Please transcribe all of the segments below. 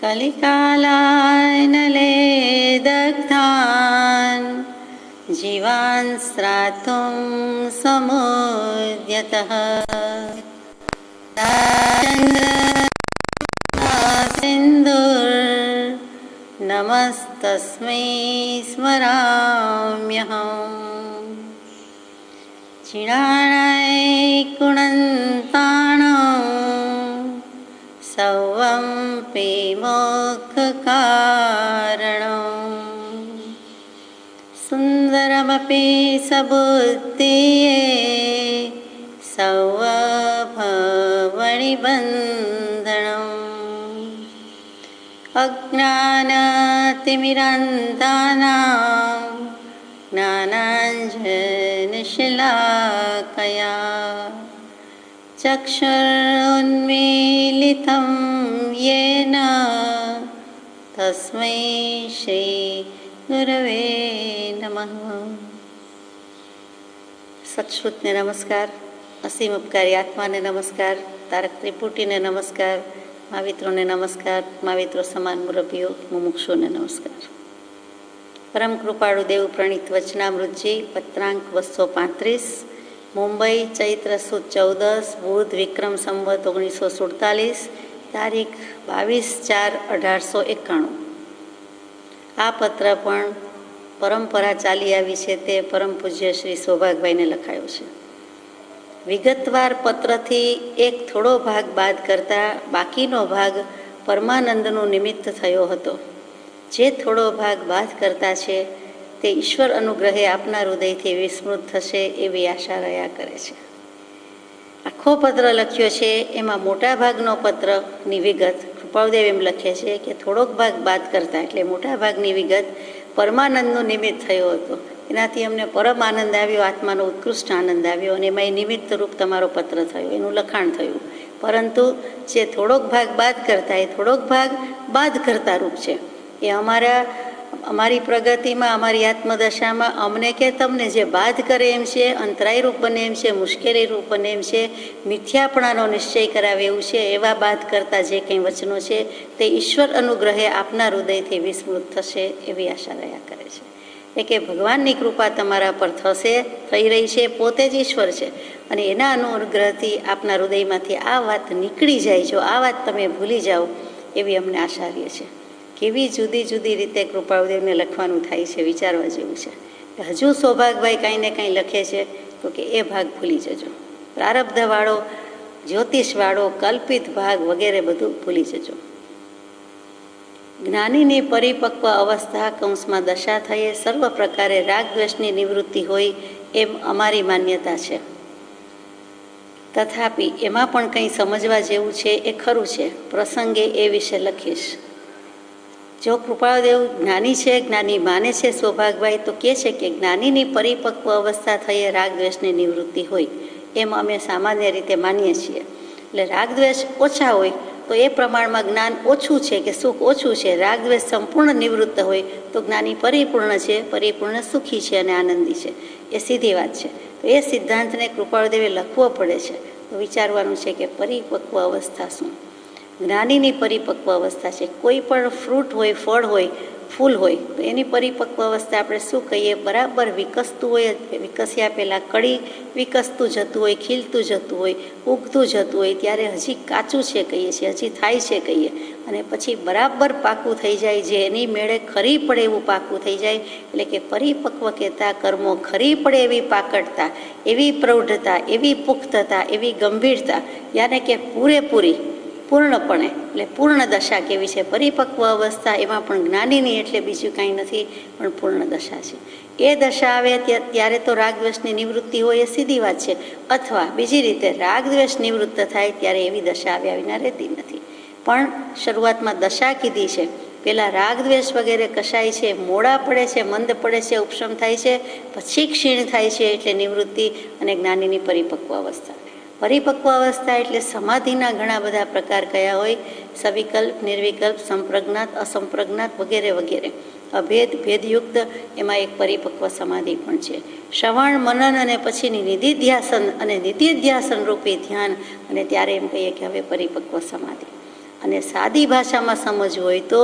कलिकालानले दग्धान् जीवान् श्रातुं समुद्यतः सिन्धुर्नमस्तस्मै स्मराम्यहम् क्षीणाय कुणन्तानां सौवं पे मोक्षकारणम् सुन्दरमपि सबुद्धिये सौवभवनिबन्धनम् अज्ञानतिमिरान्तानां ज्ञानाञ्जनशलाकया चक्षुरुन्मीलितं येन तस्मै श्री गुरवे नमः। सत्श्रुतने नमस्कार, असीम उपकारी आत्माने नमस्कार, तारक त्रिपुटीने नमस्कार, महावित्रोने नमस्कार, महाविત્રો સમાન મુરબ્બીઓ મુમુક્ષુને નમસ્કાર। પરમ કૃપાળુ દેવ પ્રણીત વચનામૃતજી પત્રાંક 235 મુંબઈ ચૈત્ર સુદ 14 બુધ વિક્રમ સંવત 1947 તારીખ 22/4/1891। આ પત્ર પણ પરંપરા ચાલી આવી છે તે પરમ પૂજ્ય શ્રી સૌભાગભાઈને લખાયો છે। વિગતવાર પત્રથી એક થોડો ભાગ બાદ કરતાં બાકીનો ભાગ પરમાનંદનું નિમિત્ત થયો હતો। જે થોડો ભાગ બાદ કરતા છે તે ઈશ્વર અનુગ્રહે આપના હૃદયથી વિસ્મૃત થશે એવી આશા રહ્યા કરે છે। આખો પત્ર લખ્યો છે એમાં મોટા ભાગનો પત્રની વિગત કૃપાળુદેવ એમ લખે છે કે થોડોક ભાગ બાદ કરતા એટલે મોટા ભાગની વિગત પરમાનંદનું નિમિત્ત થયો હતો। એનાથી અમને પરમ આનંદ આવ્યો, આત્માનો ઉત્કૃષ્ટ આનંદ આવ્યો અને એમાં એ નિમિત્ત રૂપ તમારો પત્ર થયો, એનું લખાણ થયું। પરંતુ જે થોડોક ભાગ બાદ કરતા એ થોડોક ભાગ બાદ કરતા રૂપ છે। એ અમારી પ્રગતિમાં, અમારી આત્મદશામાં અમને કે તમને જે બાદ કરે એમ છે, અંતરાય રૂપ બને એમ છે, મુશ્કેલી રૂપ બને એમ છે, મિથ્યાપણાનો નિશ્ચય કરાવે એવું છે, એવા બાદ કરતા જે કંઈ વચનો છે તે ઈશ્વર અનુગ્રહે આપના હૃદયથી વિસ્મૃત થશે એવી આશા રહ્યા કરે છે। એ કે ભગવાનની કૃપા તમારા પર થશે, થઈ રહી છે, પોતે જ ઈશ્વર છે અને એના અનુગ્રહથી આપના હૃદયમાંથી આ વાત નીકળી જાય, જો આ વાત તમે ભૂલી જાઓ એવી અમને આશા રહે છે। કેવી જુદી જુદી રીતે કૃપાળુદેવને લખવાનું થાય છે, વિચારવા જેવું છે। હજુ સૌભાગભાઈ કાંઈ ને કાંઈ લખે છે તો કે એ ભાગ ભૂલી જજો, પ્રારબ્ધવાળો, જ્યોતિષવાળો, કલ્પિત ભાગ વગેરે બધું ભૂલી જજો। જ્ઞાનીની પરિપક્વ અવસ્થા કૌંસમાં દશા થયે સર્વ પ્રકારે રાગ દ્વેષની નિવૃત્તિ હોય એમ અમારી માન્યતા છે। તથાપિ એમાં પણ કંઈ સમજવા જેવું છે એ ખરું છે, પ્રસંગે એ વિશે લખીશ। જો કૃપાળુદેવ જ્ઞાની છે, જ્ઞાની માને છે સૌભાગભાઈ, તો કહે છે કે જ્ઞાનીની પરિપક્વ અવસ્થા થયે રાગ દ્વેષની નિવૃત્તિ હોય એમ અમે સામાન્ય રીતે માનીએ છીએ। એટલે રાગ દ્વેષ ઓછા હોય તો એ પ્રમાણમાં જ્ઞાન ઓછું છે કે સુખ ઓછું છે। રાગ દ્વેષ સંપૂર્ણ નિવૃત્ત હોય તો જ્ઞાની પરિપૂર્ણ છે, પરિપૂર્ણ સુખી છે અને આનંદી છે। એ સીધી વાત છે। તો એ સિદ્ધાંતને કૃપાળુદેવે લખવો પડે છે તો વિચારવાનું છે કે પરિપક્વ અવસ્થા શું? જ્ઞાનીની પરિપક્વ અવસ્થા છે, કોઈ પણ ફ્રૂટ હોય, ફળ હોય, ફૂલ હોય તો એની પરિપક્વ અવસ્થા આપણે શું કહીએ? બરાબર વિકસતું હોય, વિકસ્યા પહેલાં કળી વિકસતું જતું હોય, ખીલતું જતું હોય, ઉગતું જતું હોય ત્યારે હજી કાચું છે કહીએ છીએ, હજી થાય છે કહીએ, અને પછી બરાબર પાકું થઈ જાય, જે એની મેળે ખરી પડે એવું પાકું થઈ જાય એટલે કે પરિપક્વ કહેતા કર્મો ખરી પડે એવી પાકડતા, એવી પ્રૌઢતા, એવી પુખ્તતા, એવી ગંભીરતા, યાને કે પૂરેપૂરી, પૂર્ણપણે એટલે પૂર્ણ દશા કેવી છે? પરિપક્વ અવસ્થા એમાં પણ જ્ઞાનીની એટલે બીજું કાંઈ નથી પણ પૂર્ણ દશા છે। એ દશા આવે ત્યારે તો રાગદ્વેષની નિવૃત્તિ હોય એ સીધી વાત છે, અથવા બીજી રીતે રાગદ્વેષ નિવૃત્ત થાય ત્યારે એવી દશા આવ્યા વિના રહેતી નથી। પણ શરૂઆતમાં દશા કીધી છે, પહેલાં રાગદ્વેષ વગેરે કશાય છે, મોડા પડે છે, મંદ પડે છે, ઉપશમ થાય છે, પછી ક્ષીણ થાય છે એટલે નિવૃત્તિ અને જ્ઞાનીની પરિપક્વ અવસ્થા। પરિપક્વ અવસ્થા એટલે સમાધિના ઘણા બધા પ્રકાર કયા હોય? સવિકલ્પ, નિર્વિકલ્પ, સંપ્રજ્ઞાત, અસંપ્રજ્ઞાત વગેરે વગેરે। અભેદ, ભેદયુક્ત એમાં એક પરિપક્વ સમાધિ પણ છે। શ્રવણ, મનન અને પછીની નિધિધ્યાસન અને નિધિધ્યાસન રૂપી ધ્યાન, અને ત્યારે એમ કહીએ કે હવે પરિપક્વ સમાધિ। અને સાદી ભાષામાં સમજવું હોય તો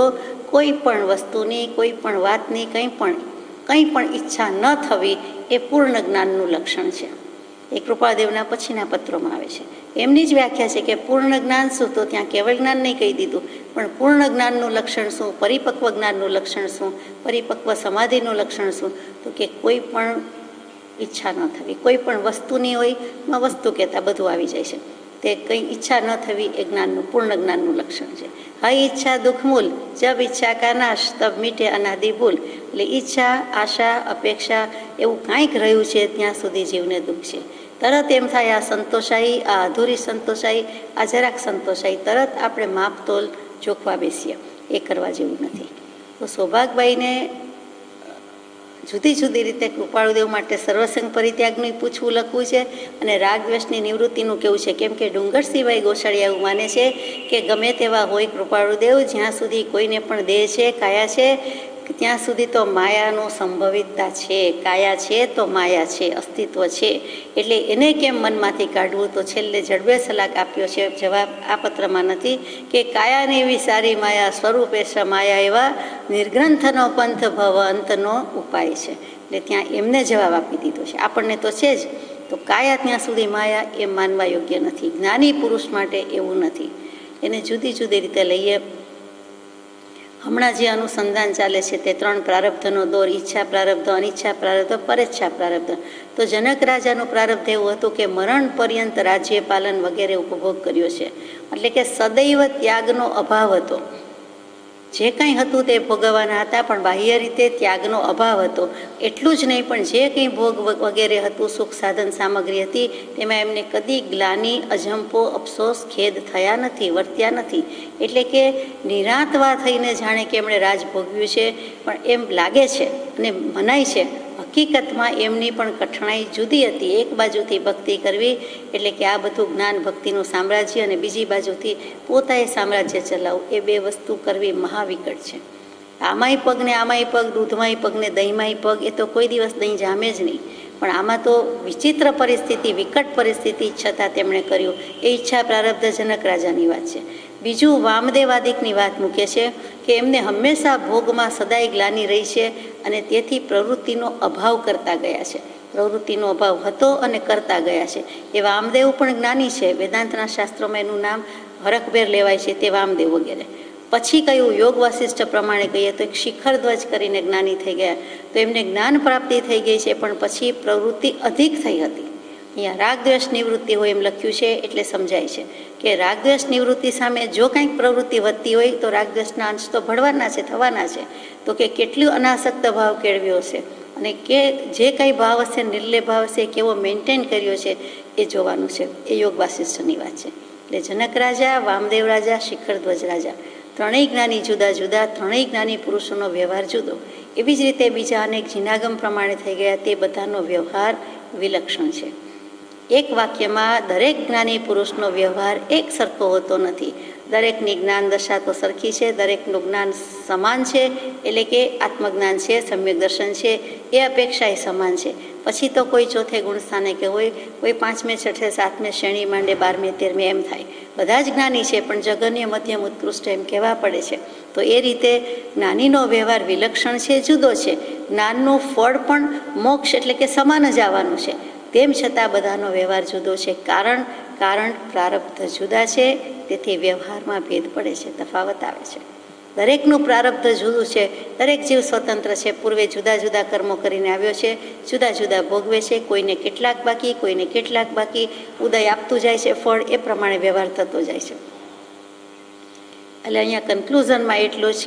કોઈ પણ વસ્તુની, કોઈ પણ વાતની કંઈ પણ ઈચ્છા ન થવી એ પૂર્ણ જ્ઞાનનું લક્ષણ છે. એ કૃપાળદેવના પછીના પત્રોમાં આવે છે. એમની જ વ્યાખ્યા છે કે પૂર્ણ જ્ઞાન શું, તો ત્યાં કેવળ જ્ઞાન નહીં કહી દીધું, પણ પૂર્ણ જ્ઞાનનું લક્ષણ શું, પરિપક્વ જ્ઞાનનું લક્ષણ શું, પરિપક્વ સમાધિનું લક્ષણ શું, તો કે કોઈ પણ ઈચ્છા ન થવી. કોઈ પણ વસ્તુની હોય એમાં વસ્તુ કહેતા બધું આવી જાય છે. તે કંઈ ઈચ્છા ન થવી એ જ્ઞાનનું, પૂર્ણ જ્ઞાનનું લક્ષણ છે. હા ઈચ્છા દુઃખમૂલ, જબ ઈચ્છા કા નાશ તબ મીટે અનાદિ ભૂલ. એટલે ઈચ્છા, આશા, અપેક્ષા એવું કાંઈક રહ્યું છે ત્યાં સુધી જીવને દુઃખ છે. તરત એમ થાય આ સંતોષાઈ, આ અધૂરી સંતોષાઈ, આ જરાક સંતોષાઈ, તરત આપણે માપતોલ જોખવા બેસીએ. એ કરવા જેવું નથી. તો સૌભાગબાઈને જુદી જુદી રીતે કૃપાળુદેવ માટે સર્વસંગ પરિત્યાગનું પૂછવું લખવું છે અને રાગદ્વેષની નિવૃત્તિનું કેવું છે. કેમ કે ડુંગરસિંહભાઈ ગોસાળિયા એવું માને છે કે ગમે તેવા હોય કૃપાળુદેવ, જ્યાં સુધી કોઈને પણ દેહ છે, કાયા છે, ત્યાં સુધી તો માયાનું સંભવિતતા છે. કાયા છે તો માયા છે, અસ્તિત્વ છે. એટલે એને કેમ મનમાંથી કાઢવું? તો છેલ્લે જડબે સલાક આપ્યો છે, જવાબ આ પત્રમાં નથી, કે કાયાની એવી સારી માયા, સ્વરૂપે માયા એવા નિર્ગ્રંથનો પંથ ભવ અંતનો ઉપાય છે. એટલે ત્યાં એમને જવાબ આપી દીધો છે. આપણને તો છે જ, તો કાયા ત્યાં સુધી માયા એ માનવા યોગ્ય નથી. જ્ઞાની પુરુષ માટે એવું નથી. એને જુદી જુદી રીતે લઈએ. હમણાં જે અનુસંધાન ચાલે છે તે 3 પ્રારબ્ધનો દોર, ઈચ્છા પ્રારબ્ધ, અનિચ્છા પ્રારબ્ધ, પરેચ્છા પ્રારબ્ધ. તો જનક રાજાનું પ્રારબ્ધ એવું હતું કે મરણ પર્યંત રાજ્ય પાલન વગેરે ઉપભોગ કર્યો છે. એટલે કે સદૈવ ત્યાગનો અભાવ હતો. જે કંઈ હતું તે ભોગવવાના હતા, પણ બાહ્ય રીતે ત્યાગનો અભાવ હતો. એટલું જ નહીં, પણ જે કંઈ ભોગ વગેરે હતું, સુખ સાધન સામગ્રી હતી, તેમાં એમને કદી ગ્લાની, અજંપો, અફસોસ, ખેદ થયા નથી, વર્ત્યા નથી. એટલે કે નિરાંતવા થઈને જાણે કે એમણે રાજ ભોગવ્યું છે, પણ એમ લાગે છે અને મનાય છે. હકીકતમાં એમની પણ કઠણાઈ જુદી હતી. એક બાજુથી ભક્તિ કરવી એટલે કે આ બધું જ્ઞાન ભક્તિનું સામ્રાજ્ય, અને બીજી બાજુથી પોતાએ સામ્રાજ્ય ચલાવવું, એ 2 વસ્તુ કરવી મહાવિકટ છે. આમાંય પગ ને આમાંય પગ, દૂધમાંય પગ ને દહીંમાંય પગ, એ તો કોઈ દિવસ દહીં જામે જ નહીં. પણ આમાં તો વિચિત્ર પરિસ્થિતિ, વિકટ પરિસ્થિતિ છતાં તેમણે કર્યું. એ ઈચ્છા પ્રારબ્ધ જનક રાજાની વાત છે. બીજું વામદેવાદિકની વાત મૂકે છે કે એમને હંમેશા ભોગમાં સદાય ગ્લાની રહી છે અને તેથી પ્રવૃત્તિનો અભાવ કરતા ગયા છે. પ્રવૃત્તિનો અભાવ હતો અને કરતા ગયા છે. એ વામદેવ પણ જ્ઞાની છે. વેદાંતના શાસ્ત્રોમાં એનું નામ હરખભેર લેવાય છે, તે વામદેવ વગેરે. પછી કયું યોગ વાસિષ્ઠ પ્રમાણે કહીએ તો એક શિખરધ્વજ કરીને જ્ઞાની થઈ ગયા. તો એમને જ્ઞાન પ્રાપ્તિ થઈ ગઈ છે, પણ પછી પ્રવૃત્તિ અધિક થઈ હતી. અહીંયા રાગદ્વેષ નિવૃત્તિ હોય એમ લખ્યું છે, એટલે સમજાય છે કે રાગદ્વેષ નિવૃત્તિ સામે જો કંઈક પ્રવૃત્તિ વધતી હોય તો રાગદ્વેષના અંશ તો ભળવાના છે, થવાના છે. તો કે કેટલું અનાસક્ત ભાવ કેળવ્યો છે અને કે જે કંઈ ભાવ હશે, નિર્લેપ ભાવ હશે, કેવો મેન્ટેન કર્યો છે એ જોવાનું છે. એ યોગ વાસિષ્ઠની વાત છે. એટલે જનક રાજા, વામદેવ રાજા, શિખરધ્વજ રાજા, 3 જ્ઞાની જુદા જુદા, 3 જ્ઞાની પુરુષોનો વ્યવહાર જુદો. એવી જ રીતે બીજા અનેક જીનાગમ પ્રમાણે થઈ ગયા, તે બધાનો વ્યવહાર વિલક્ષણ છે. એક વાક્યમાં દરેક જ્ઞાની પુરુષનો વ્યવહાર એક સરખો હોતો નથી. દરેકની જ્ઞાન દશા તો સરખી છે, દરેકનું જ્ઞાન સમાન છે, એટલે કે આત્મજ્ઞાન છે, સમ્યક દર્શન છે, એ અપેક્ષા એ સમાન છે. પછી તો કોઈ ચોથે ગુણસ્થાને કે હોય, કોઈ 5મે, 6ઠે, 7મે શ્રેણી માંડે, 12મે, 13મે એમ થાય. બધા જ જ્ઞાની છે, પણ જગન્ય, મધ્યમ, ઉત્કૃષ્ટ એમ કહેવા પડે છે. તો એ રીતે જ્ઞાનીનો વ્યવહાર વિલક્ષણ છે, જુદો છે. જ્ઞાનનું ફળ પણ મોક્ષ એટલે કે સમાન જ આવવાનું છે. તેમ છતાં બધાનો વ્યવહાર જુદો છે. કારણ પ્રારબ્ધ જુદા છે, તેથી વ્યવહારમાં ભેદ પડે છે, તફાવત આવે છે. દરેકનું પ્રારબ્ધ જુદું છે. દરેક જીવ સ્વતંત્ર છે. પૂર્વે જુદા જુદા કર્મો કરીને આવ્યો છે, જુદા જુદા ભોગવે છે. કોઈને કેટલાક બાકી, કોઈને કેટલાક બાકી. ઉદય આપતું જાય છે ફળ, એ પ્રમાણે વ્યવહાર થતો જાય છે. એટલે અહીંયા કન્ક્લુઝનમાં એટલું જ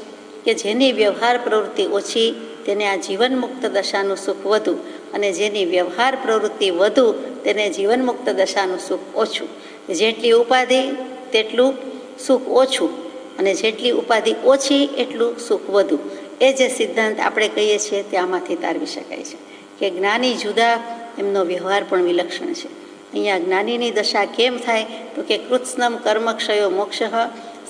કે જેની વ્યવહાર પ્રવૃત્તિ ઓછી તેને આ જીવન મુક્ત દશાનું સુખ વધુ, અને જેની વ્યવહાર પ્રવૃત્તિ વધુ તેને જીવનમુક્ત દશાનું સુખ ઓછું. જેટલી ઉપાધિ તેટલું સુખ ઓછું, અને જેટલી ઉપાધિ ઓછી એટલું સુખ વધુ. એ જે સિદ્ધાંત આપણે કહીએ છીએ તે આમાંથી તારવી શકાય છે કે જ્ઞાની જુદા, એમનો વ્યવહાર પણ વિલક્ષણ છે. અહીંયા જ્ઞાનીની દશા કેમ થાય તો કે કૃત્સ્નમ કર્મક્ષયો મોક્ષ,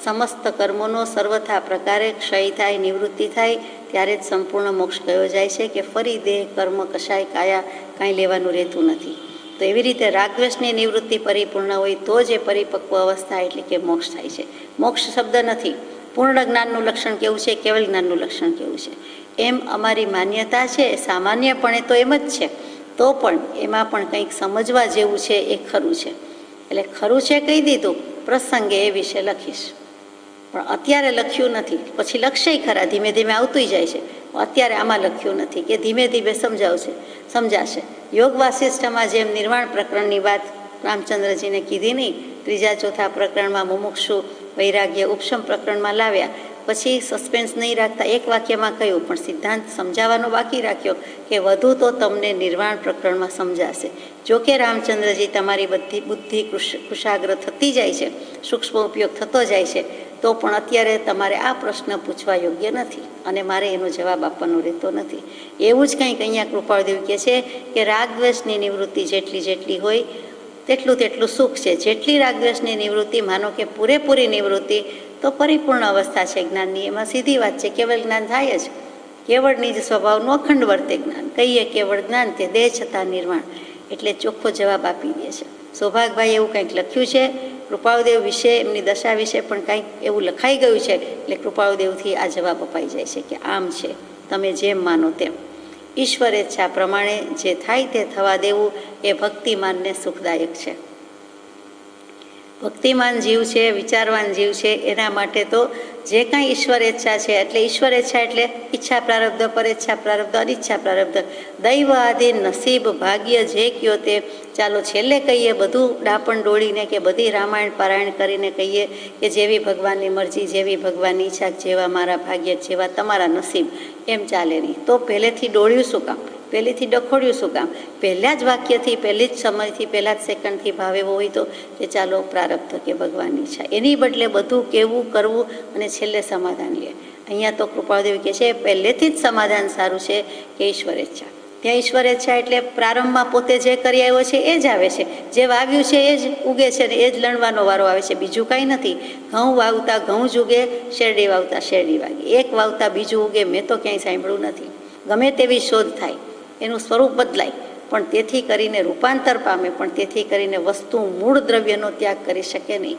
સમસ્ત કર્મોનો સર્વથા પ્રકારે ક્ષય થાય, નિવૃત્તિ થાય, ત્યારે જ સંપૂર્ણ મોક્ષ કયો જાય છે કે ફરી દેહ, કર્મ, કશાય, કાયા કાંઈ લેવાનું રહેતું નથી. તો તો એવી રીતે રાગદ્વેષની નિવૃત્તિ પરિપૂર્ણ હોય તો જ એ પરિપક્વ અવસ્થા એટલે કે મોક્ષ થાય છે. મોક્ષ શબ્દ નથી. પૂર્ણ જ્ઞાનનું લક્ષણ કેવું છે, કેવલ જ્ઞાનનું લક્ષણ કેવું છે, એમ અમારી માન્યતા છે. સામાન્યપણે તો એમ જ છે, તો પણ એમાં પણ કંઈક સમજવા જેવું છે એ ખરું છે. એટલે ખરું છે કહી દીધું, પ્રસંગે એ વિશે લખીશ, પણ અત્યારે લખ્યું નથી. પછી લખશે ખરા, ધીમે ધીમે આવતું જાય છે. અત્યારે આમાં લખ્યું નથી કે ધીમે ધીમે સમજાશે. યોગ વાસિષ્ઠમાં જેમ નિર્વાણ પ્રકરણની વાત રામચંદ્રજીને કીધી નહીં, ત્રીજા ચોથા પ્રકરણમાં મુમુક્ષુ વૈરાગ્ય ઉપશમ પ્રકરણમાં લાવ્યા, પછી સસ્પેન્સ નહીં રાખતા એક વાક્યમાં કહ્યું, પણ સિદ્ધાંત સમજાવવાનો બાકી રાખ્યો કે વધુ તો તમને નિર્વાણ પ્રકરણમાં સમજાશે. જોકે રામચંદ્રજી તમારી બધી બુદ્ધિ કુશાગ્ર થતી જાય છે, સૂક્ષ્મ ઉપયોગ થતો જાય છે, તો પણ અત્યારે તમારે આ પ્રશ્ન પૂછવા યોગ્ય નથી અને મારે એનો જવાબ આપવાનો રહેતો નથી. એવું જ કંઈક અહીંયા કૃપાળદેવ કહે છે કે રાગદ્વેષની નિવૃત્તિ જેટલી હોય તેટલું સુખ છે. જેટલી રાગદ્વેષની નિવૃત્તિ, માનો કે પૂરેપૂરી નિવૃત્તિ, તો પરિપૂર્ણ અવસ્થા છે જ્ઞાનની. એમાં સીધી વાત છે, કેવળ જ્ઞાન થાય જ. કેવળની જ સ્વભાવનું અખંડ વર્તે જ્ઞાન. કહીએ કેવળ જ્ઞાન તે દેહ છતાં નિર્વાણ, એટલે ચોખ્ખો જવાબ આપી દે છે. સૌભાગભાઈ એવું કંઈક લખ્યું છે કૃપાળદેવ વિશે, એમની દશા વિશે પણ કંઈક એવું લખાઈ ગયું છે, એટલે કૃપાળદેવથી આ જવાબ અપાઈ જાય છે કે આમ છે, તમે જેમ માનો તેમ. ઈશ્વર ઈચ્છા પ્રમાણે જે થાય તે થવા દેવું એ ભક્તિમાનને સુખદાયક છે. ભક્તિમાન જીવ છે, વિચારવાન જીવ છે, એના માટે તો જે કાંઈ ઈશ્વર ઈચ્છા છે, એટલે ઈશ્વર ઈચ્છા એટલે ઈચ્છા પ્રારબ્ધ, પરેચ્છા પ્રારબ્ધ, અનિચ્છા પ્રારબ્ધ, દૈવ આધીન, નસીબ, ભાગ્ય, જે કયો તે. ચાલો છેલ્લે કહીએ, બધું ડાપણ ડોળીને કે બધી રામાયણ પારાયણ કરીને કહીએ કે જેવી ભગવાનની મરજી, જેવી ભગવાનની ઈચ્છા, જેવા મારા ભાગ્ય, જેવા તમારા નસીબ, એમ ચાલે નહીં. તો પહેલેથી ડોળ્યું શું કામ? પહેલેથી ડખોડ્યું શું કામ? પહેલાં જ વાક્યથી, પહેલી જ સમયથી, પહેલાં જ સેકન્ડથી ભાવ એવો હોય તો કે ચાલો પ્રારબ્ધ કે ભગવાનની ઈચ્છા, એની બદલે બધું કહેવું, કરવું અને છેલ્લે સમાધાન લે. અહીંયા તો કૃપાળદેવ કહે છે પહેલેથી જ સમાધાન સારું છે કે ઈશ્વર ઈચ્છા. ત્યાં ઈશ્વર ઈચ્છા એટલે પ્રારંભમાં પોતે જે કરી આવ્યો છે એ જ આવે છે, જે વાવ્યું છે એ જ ઉગે છે ને એ જ લણવાનો વારો આવે છે, બીજું કાંઈ નથી. ઘઉં વાવતા ઘઉં જ ઉગે, શેરડી વાવતા શેરડી વાગે, એક વાવતા બીજું ઉગે, મેં તો ક્યાંય સાંભળ્યું નથી. ગમે તેવી શોધ થાય, એનું સ્વરૂપ બદલાય, પણ તેથી કરીને રૂપાંતર પામે, પણ તેથી કરીને વસ્તુ મૂળ દ્રવ્યનો ત્યાગ કરી શકે નહીં.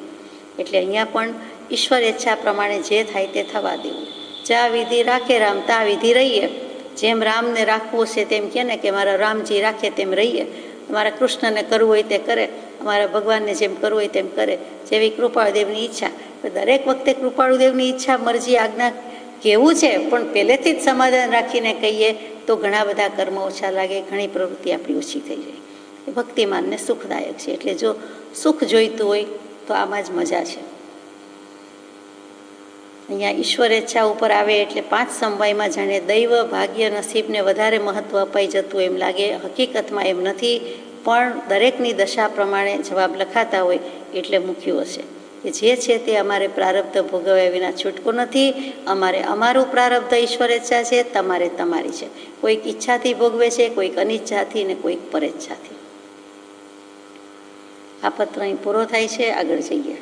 એટલે અહીંયા પણ ઈશ્વર ઈચ્છા પ્રમાણે જે થાય તે થવા દેવું. જા વિધિ રાખે રામ તા વિધિ રહીએ. જેમ રામને રાખવું છે તેમ કહે ને કે મારા રામજી રાખે તેમ રહીએ. અમારા કૃષ્ણને કરવું હોય તે કરે, અમારા ભગવાનને જેમ કરવું હોય તેમ કરે, જેવી કૃપાળુદેવની ઈચ્છા. દરેક વખતે કૃપાળુદેવની ઈચ્છા, મરજી, આજ્ઞા કેવું છે, પણ પહેલેથી જ સમાધાન રાખીને કહીએ તો ઘણા બધા કર્મ ઓછા લાગે, ઘણી પ્રવૃત્તિ આપણી ઓછી થઈ જાય. એ ભક્તિમાનને સુખદાયક છે. એટલે જો સુખ જોઈતું હોય તો આમાં જ મજા છે. અહીંયા ઈશ્વર ઈચ્છા ઉપર આવે એટલે 5 સમવાયમાં જાણે દૈવ, ભાગ્ય, નસીબને વધારે મહત્ત્વ અપાઈ જતું એમ લાગે. હકીકતમાં એમ નથી, પણ દરેકની દશા પ્રમાણે જવાબ લખાતા હોય એટલે મૂક્યું હશે કે જે છે તે અમારે પ્રારબ્ધ ભોગવ્યા વિના છૂટકો નથી. અમારે અમારું પ્રારબ્ધ ઈશ્વર ઈચ્છા છે, તમારે તમારી છે. કોઈક ઈચ્છાથી ભોગવે છે, કોઈક અનિચ્છાથી ને કોઈક પરેચ્છાથી. આ પત્ર અહીં પૂરો થાય છે. આગળ જઈએ.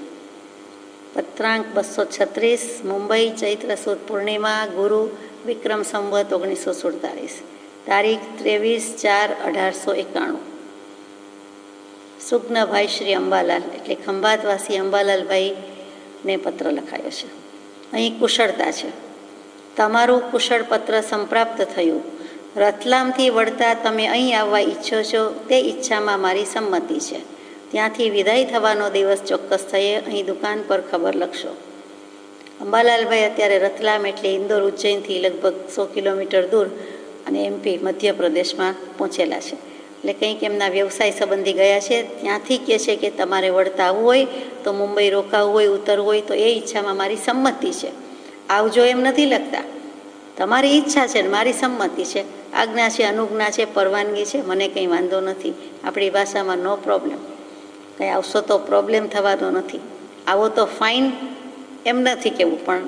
પત્રાંક 236, મુંબઈ, ચૈત્ર સુદ પૂર્ણિમા, ગુરુ, વિક્રમ સંવત 1947, તારીખ 23/4/1891. સુગ્નભાઈ શ્રી અંબાલાલ એટલે ખંભાતવાસી અંબાલાલભાઈને પત્ર લખાયો છે. અહીં કુશળતા છે. તમારું કુશળ પત્ર સંપ્રાપ્ત થયું. રતલામથી વળતા તમે અહીં આવવા ઈચ્છો છો તે ઈચ્છામાં મારી સંમતિ છે. ત્યાંથી વિદાય થવાનો દિવસ ચોક્કસ થયે અહીં દુકાન પર ખબર લખશો. અંબાલાલભાઈ અત્યારે રતલામ એટલે ઇન્દોર, ઉજ્જૈનથી લગભગ 100 કિલોમીટર દૂર અને MP મધ્યપ્રદેશમાં પહોંચેલા છે. એટલે કંઈક એમના વ્યવસાય સંબંધી ગયા છે. ત્યાંથી કહે છે કે તમારે વળતા આવવું હોય તો મુંબઈ રોકાવું હોય, ઉતરવું હોય તો એ ઈચ્છામાં મારી સંમતિ છે. આવજો એમ નથી લખતા, તમારી ઈચ્છા છે ને મારી સંમતિ છે. આજ્ઞા છે, અનુજ્ઞા છે, પરવાનગી છે, મને કંઈ વાંધો નથી. આપણી ભાષામાં નો પ્રોબ્લેમ. કંઈ આવશો તો પ્રોબ્લેમ થવાનો નથી. આવો તો ફાઇન એમ નથી કહેવું, પણ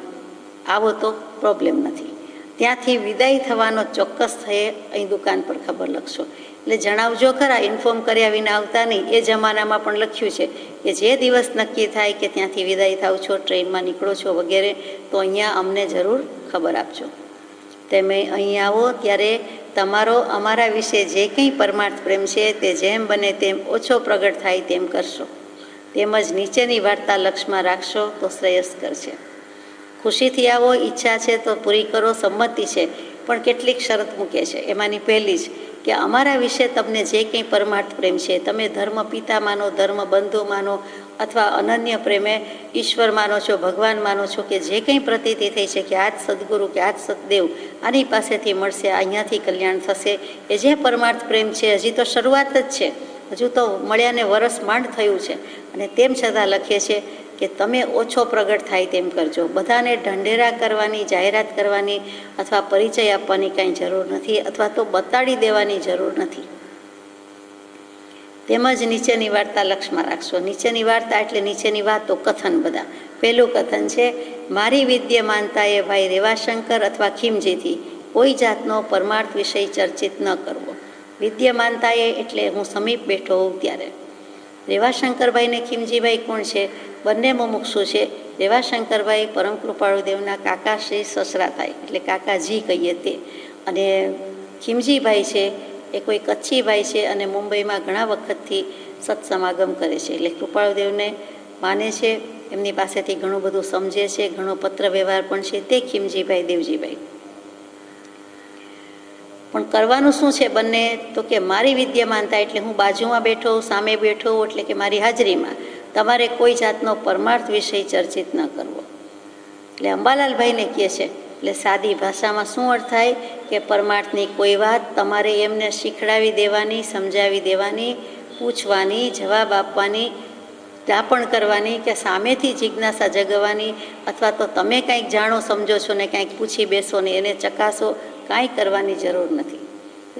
આવો તો પ્રોબ્લેમ નથી. ત્યાંથી વિદાય થવાનો ચોક્કસ થયે અહીં દુકાન પર ખબર લખશો. એટલે જણાવજો ખરા, ઇન્ફોર્મ કર્યા વિના આવતા નહીં. એ જમાનામાં પણ લખ્યું છે કે જે દિવસ નક્કી થાય કે ત્યાંથી વિદાય થાવ છો, ટ્રેનમાં નીકળો છો વગેરે, તો અહીંયા અમને જરૂર ખબર આપજો. તમે અહીં આવો ત્યારે તમારો અમારા વિશે જે કંઈ પરમાર્થ પ્રેમ છે તે જેમ બને તેમ ઓછો પ્રગટ થાય તેમ કરશો. તેમજ નીચેની વાર્તા લક્ષમાં રાખશો તો શ્રેયસ્કર છે. ખુશીથી આવો, ઈચ્છા છે તો પૂરી કરો, સંમતિ છે, પણ કેટલીક શરત મૂકે છે. એમાંની પહેલી જ કે અમારા વિશે તમને જે કંઈ પરમાર્થ પ્રેમ છે, તમે ધર્મ પિતા માનો, ધર્મ બંધુ માનો, અથવા અનન્ય પ્રેમે ઈશ્વર માનો છો, ભગવાન માનો છો, કે જે કંઈ પ્રતીતિ થઈ છે કે આ જ સદગુરુ કે આ જ સદદેવ આની પાસેથી મળશે, અહીંયાથી કલ્યાણ થશે, એ જે પરમાર્થ પ્રેમ છે હજી તો શરૂઆત જ છે, હજુ તો મળ્યાને વરસ માંડ થયું છે, અને તેમ છતાં લખે છે કે તમે ઓછો પ્રગટ થાય તેમ કરજો. બધાને ઢંઢેરા કરવાની, જાહેરાત કરવાની અથવા પરિચય આપવાની કાંઈ જરૂર નથી, અથવા તો બતાડી દેવાની જરૂર નથી. તેમજ નીચેની વાર્તા લક્ષમાં રાખશો. નીચેની વાર્તા એટલે નીચેની વાતો, કથન બધા. પહેલું કથન છે, મારી વિદ્યમાનતાએ ભાઈ રેવાશંકર અથવા ખીમજીથી કોઈ જાતનો પરમાર્થ વિષય ચર્ચિત ન કરવો. વિદ્યમાનતાએ એટલે હું સમીપ બેઠો હોઉં ત્યારે. રેવાશંકરભાઈ ને ખીમજીભાઈ કોણ છે? બંને મુમુક્ષુ છે. રેવાશંકરભાઈ પરમ કૃપાળુદેવના કાકા શ્રી સસરા થાય, એટલે કાકાજી કહીએ તે. અને ખીમજીભાઈ છે એ કોઈ કચ્છીભાઈ છે અને મુંબઈમાં ઘણા વખતથી સત્સમાગમ કરે છે, એટલે કૃપાળુદેવને માને છે, એમની પાસેથી ઘણું બધું સમજે છે, ઘણો પત્ર વ્યવહાર પણ છે તે ખીમજીભાઈ દેવજીભાઈ. પણ કરવાનું શું છે બંને? તો કે મારી વિદ્યમાનતા એટલે હું બાજુમાં બેઠો હોઉં, સામે બેઠો હોઉં, એટલે કે મારી હાજરીમાં તમારે કોઈ જાતનો પરમાર્થ વિષય ચર્ચિત ન કરવો. એટલે અંબાલાલભાઈને કહે છે, એટલે સાદી ભાષામાં શું અર્થ થાય કે પરમાર્થની કોઈ વાત તમારે એમને શીખડાવી દેવાની, સમજાવી દેવાની, પૂછવાની, જવાબ આપવાની, ટાપણ કરવાની, કે સામેથી જિજ્ઞાસા જગવાની, અથવા તો તમે કાંઈક જાણો સમજો છો ને કાંઈક પૂછી બેસો ને એને ચકાસો, કાંઈ કરવાની જરૂર નથી.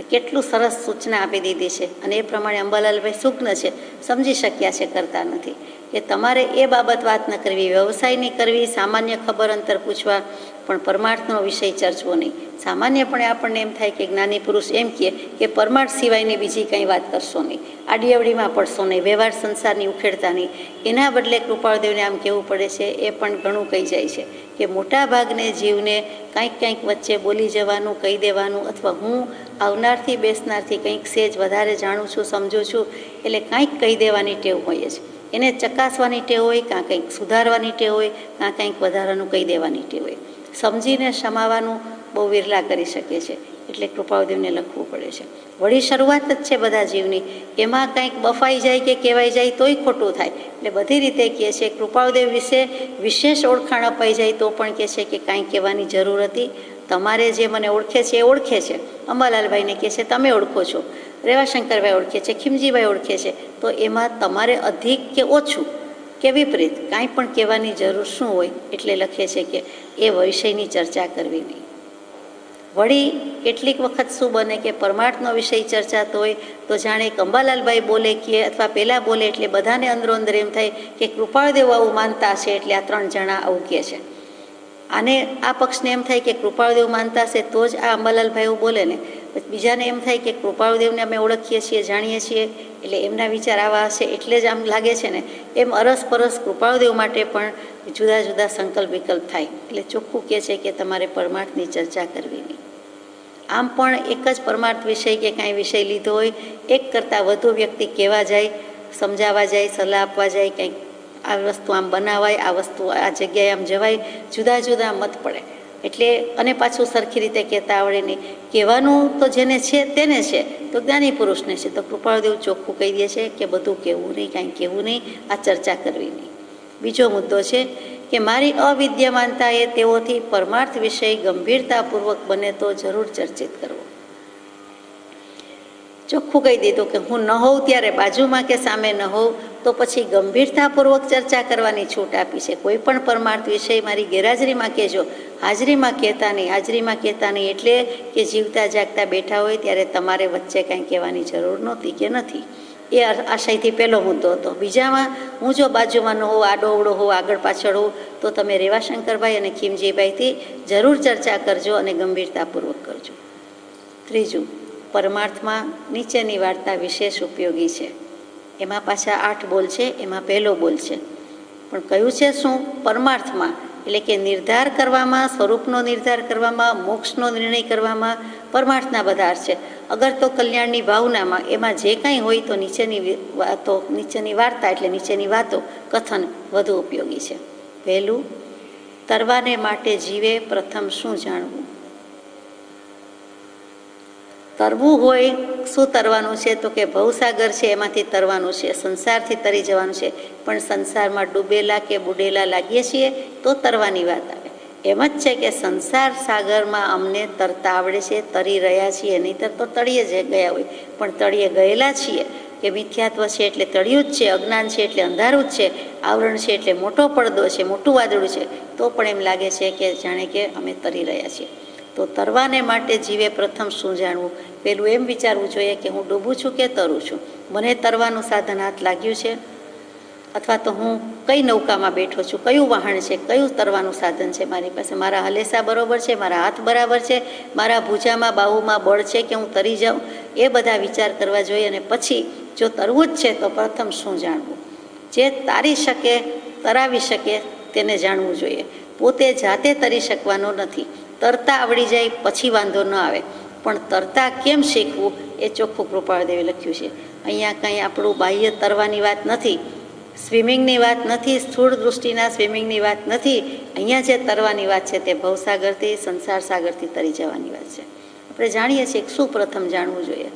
કેટલું સરસ સૂચના આપી દીધી છે, અને એ પ્રમાણે અંબાલાલભાઈ સુજ્ઞ છે, સમજી શક્યા છે, કરતા નથી. કે તમારે એ બાબત વાત ન કરવી, વ્યવસાયની કરવી, સામાન્ય ખબર અંતર પૂછવા, પણ પરમાર્થનો વિષય ચર્ચવો નહીં. સામાન્યપણે આપણને એમ થાય કે જ્ઞાની પુરુષ એમ કહે કે પરમાર્થ સિવાયની બીજી કંઈ વાત કરશો નહીં, આડીઅવડીમાં પડશો નહીં, વ્યવહાર સંસારની ઉખેડતા નહીં. એના બદલે કૃપાળદેવને આમ કહેવું પડે છે, એ પણ ઘણું કહી જાય છે કે મોટા ભાગને જીવને કંઈક વચ્ચે બોલી જવાનું, કહી દેવાનું, અથવા હું આવનારથી બેસનારથી કંઈક સેજ વધારે જાણું છું, સમજું છું, એટલે કંઈક કહી દેવાની ટેવ હોય છે. એને ચકાસવાની ટેવ હોય, કાં કંઈક સુધારવાની ટેવ હોય, કાં કંઈક વધારાનું કહી દેવાની ટેવ હોય. સમજીને સમાવાનું બહુ વિરલા કરી શકે છે, એટલે કૃપાળદેવને લખવું પડે છે. વળી શરૂઆત જ છે બધા જીવની, એમાં કંઈક બફાઈ જાય કે કહેવાઈ જાય તોય ખોટું થાય. એટલે બધી રીતે કહે છે, કૃપાળદેવ વિશે વિશેષ ઓળખાણ અપાઈ જાય તો પણ કહે છે કે કાંઈ કહેવાની જરૂર હતી. તમારે જે મને ઓળખે છે એ ઓળખે છે. અંબાલાલભાઈને કહે છે તમે ઓળખો છો, રેવાશંકરભાઈ ઓળખે છે, ખીમજીભાઈ ઓળખે છે, તો એમાં તમારે અધિક કે ઓછું કે વિપરીત કાંઈ પણ કહેવાની જરૂર શું હોય? એટલે લખે છે કે એ વિષયની ચર્ચા કરવી નહીં. વળી કેટલીક વખત શું બને કે પરમાર્થનો વિષય ચર્ચાતો હોય તો જાણે અંબાલાલભાઈ બોલે કે અથવા પહેલાં બોલે એટલે બધાને અંદરો અંદર એમ થાય કે કૃપાળદેવ આવું માનતા હશે એટલે આ 3 જણા આવું કહે છે. આને આ પક્ષને એમ થાય કે કૃપાળદેવ માનતા હશે તો જ આ અંબાલાલભાઈ એવું બોલે ને. બીજાને એમ થાય કે કૃપાળદેવને અમે ઓળખીએ છીએ, જાણીએ છીએ, એટલે એમના વિચાર આવા હશે એટલે જ આમ લાગે છે ને. એમ અરસપરસ કૃપાળદેવ માટે પણ જુદા જુદા સંકલ્પ વિકલ્પ થાય. એટલે ચોખ્ખું કહે છે કે તમારે પરમાર્થની ચર્ચા કરવી નહીં. આમ પણ એક જ પરમાર્થ વિષય કે કાંઈ વિષય લીધો હોય, એક કરતાં વધુ વ્યક્તિ કહેવા જાય, સમજાવવા જાય, સલાહ આપવા જાય, કંઈક આ વસ્તુ આમ બનાવાય, આ વસ્તુ આ જગ્યાએ આમ જવાય, જુદા જુદા મત પડે. એટલે અને પાછું સરખી રીતે કહેતા આવડે નહીં. કહેવાનું તો જેને છે તેને છે, તો જ્ઞાની પુરુષને છે. તો કૃપાળદેવ ચોખ્ખું કહી દે છે કે બધું કહેવું નહીં, કાંઈ કહેવું નહીં, આ ચર્ચા કરવી નહીં. બીજો મુદ્દો છે કે મારી અવિદ્યમાનતાએ તેઓથી પરમાર્થ વિષય ગંભીરતાપૂર્વક બને તો જરૂર ચર્ચિત કરવો. ચોખ્ખું કહી દીધું કે હું ન હોઉં ત્યારે બાજુમાં કે સામે ન હોઉં તો પછી ગંભીરતાપૂર્વક ચર્ચા કરવાની છૂટ આપી છે. કોઈ પણ પરમાર્થ વિષય મારી ગેરહાજરીમાં કહેજો, હાજરીમાં કહેતા નહીં. હાજરીમાં કહેતા નહીં એટલે કે જીવતા જાગતા બેઠા હોય ત્યારે તમારે વચ્ચે કાંઈ કહેવાની જરૂર નહોતી કે નથી. એ આશયથી પહેલો મુદ્દો હતો. બીજામાં હું જો બાજુમાં ન હોઉં, આડો અવડો હોઉં, આગળ પાછળ હોઉં, તો તમે રેવાશંકરભાઈ અને ખીમજીભાઈથી જરૂર ચર્ચા કરજો અને ગંભીરતાપૂર્વક કરજો. ત્રીજું, પરમાર્થમાં નીચેની વાર્તા વિશેષ ઉપયોગી છે. એમાં પાછા 8 બોલ છે, એમાં પહેલો બોલ છે. પણ કયું છે શું? પરમાર્થમાં એટલે કે નિર્ધાર કરવામાં, સ્વરૂપનો નિર્ધાર કરવામાં, મોક્ષનો નિર્ણય કરવામાં પરમાર્થના બધા અર્થ છે. અગર તો કલ્યાણની ભાવનામાં એમાં જે કાંઈ હોય તો નીચેની વાર્તા એટલે નીચેની વાતો કથન વધુ ઉપયોગી છે. પહેલું, તરવાને માટે જીવે પ્રથમ શું જાણવું. તરવું હોય, શું તરવાનું છે તો કે ભવસાગર છે એમાંથી તરવાનું છે, સંસારથી તરી જવાનું છે. પણ સંસારમાં ડૂબેલા કે બુડેલા લાગીએ છીએ તો તરવાની વાત આવે. એમ જ છે કે સંસાર સાગરમાં અમને તરતા આવડે છે, તરી રહ્યા છીએ, નહીંતર તો તળિયે જ ગયા હોય. પણ તળિયે ગયેલા છીએ કે મિથ્યાત્વ છે એટલે તળિયું જ છે, અજ્ઞાન છે એટલે અંધારું જ છે, આવરણ છે એટલે મોટો પડદો છે, મોટું વાદળું છે, તો પણ એમ લાગે છે કે જાણે કે અમે તરી રહ્યા છીએ. તો તરવાને માટે જીવે પ્રથમ શું જાણવું. પેલું એમ વિચારવું જોઈએ કે હું ડૂબું છું કે તરું છું, મને તરવાનું સાધન હાથ લાગ્યું છે, અથવા તો હું કઈ નૌકામાં બેઠો છું, કયું વાહન છે, કયું તરવાનું સાધન છે મારી પાસે, મારા હલેસા બરાબર છે, મારા હાથ બરાબર છે, મારા ભૂજામાં બાહુમાં બળ છે કે હું તરી જાઉં, એ બધા વિચાર કરવા જોઈએ. અને પછી જો તરવું જ છે તો પ્રથમ શું જાણવું. જે તારી શકે, તરાવી શકે તેને જાણવું જોઈએ. પોતે જાતે તરી શકવાનો નથી. તરતા આવડી જાય પછી વાંધો ન આવે, પણ તરતા કેમ શીખવું એ ચોખ્ખું કૃપાળદેવે લખ્યું છે. અહીંયા કંઈ આપણું બાહ્ય તરવાની વાત નથી, સ્વિમિંગની વાત નથી, સ્થૂળ દૃષ્ટિના સ્વિમિંગની વાત નથી. અહીંયા જે તરવાની વાત છે તે ભવસાગરથી, સંસાર સાગરથી તરી જવાની વાત છે. આપણે જાણીએ છીએ કે શું પ્રથમ જાણવું જોઈએ.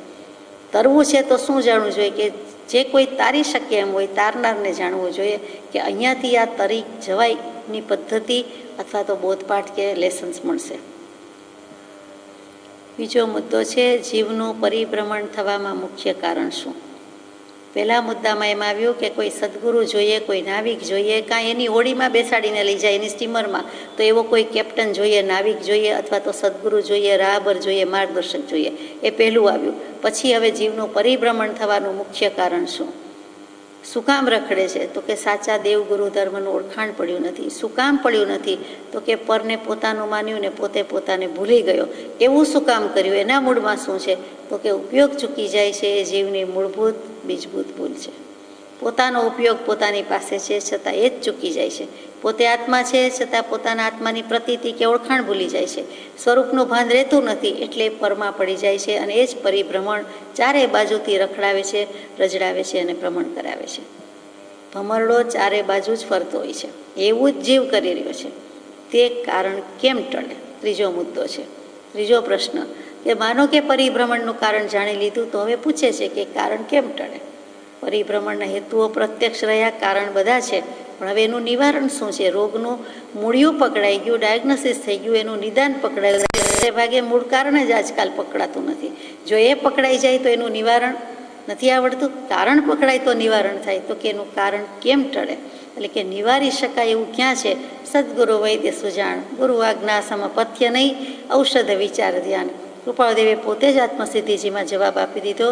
તરવું છે તો શું જાણવું જોઈએ કે જે કોઈ તારી શકે એમ હોય તારનારને જાણવું જોઈએ કે અહીંયાથી આ તરી જવાયની પદ્ધતિ અથવા તો બોધપાઠ કે લેસન્સ મળશે. બીજો મુદ્દો છે જીવનું પરિભ્રમણ થવામાં મુખ્ય કારણ શું. પહેલા મુદ્દામાં એમ આવ્યું કે કોઈ સદગુરુ જોઈએ, કોઈ નાવિક જોઈએ, કાં એની હોડીમાં બેસાડીને લઈ જાય એની સ્ટીમરમાં, તો એવો કોઈ કેપ્ટન જોઈએ, નાવિક જોઈએ, અથવા તો સદગુરુ જોઈએ, રાહબર જોઈએ, માર્ગદર્શક જોઈએ. એ પહેલું આવ્યું. પછી હવે જીવનું પરિભ્રમણ થવાનું મુખ્ય કારણ શું. શું કામ રખડે છે તો કે સાચા દેવગુરુ ધર્મનું ઓળખાણ પડ્યું નથી. શું કામ પડ્યું નથી તો કે પરને પોતાનું માન્યું ને પોતે પોતાને ભૂલી ગયો. એવું શું કામ કર્યું, એના મૂળમાં શું છે તો કે ઉપયોગ ચૂકી જાય છે. એ જીવની મૂળભૂત બીજભૂત ભૂલ છે. પોતાનો ઉપયોગ પોતાની પાસે છે છતાં એ જ ચૂકી જાય છે. પોતે આત્મા છે છતાં પોતાના આત્માની પ્રતીતિ કે ઓળખાણ ભૂલી જાય છે. સ્વરૂપનું ભાન રહેતું નથી એટલે પરમાં પડી જાય છે અને એ જ પરિભ્રમણ ચારે બાજુથી રખડાવે છે, રજડાવે છે અને ભ્રમણ કરાવે છે. ભમરડો ચારે બાજુ જ ફરતો હોય છે, એવું જ જીવ કરી રહ્યો છે. તે કારણ કેમ ટળે. ત્રીજો મુદ્દો છે, ત્રીજો પ્રશ્ન કે માનો કે પરિભ્રમણનું કારણ જાણી લીધું તો હવે પૂછે છે કે કારણ કેમ ટળે. પરિભ્રમણના હેતુઓ પ્રત્યક્ષ રહ્યા, કારણ બધા છે, પણ હવે એનું નિવારણ શું છે. રોગનું મૂળિયું પકડાઈ ગયું, ડાયગ્નોસિસ થઈ ગયું, એનું નિદાન પકડાયું. મોટે ભાગે મૂળ કારણ જ આજકાલ પકડાતું નથી. જો એ પકડાઈ જાય તો એનું નિવારણ નથી આવડતું. કારણ પકડાય તો નિવારણ થાય, તો કે એનું કારણ કેમ ટળે, એટલે કે નિવારી શકાય એવું ક્યાં છે. સદગુરુ વૈદ્ય સુજાણ, ગુરુ આજ્ઞા સમ પથ્ય નહીં, ઔષધ વિચાર ધ્યાન. કૃપાળદેવે પોતે જ આત્મસિદ્ધિજીમાં જવાબ આપી દીધો.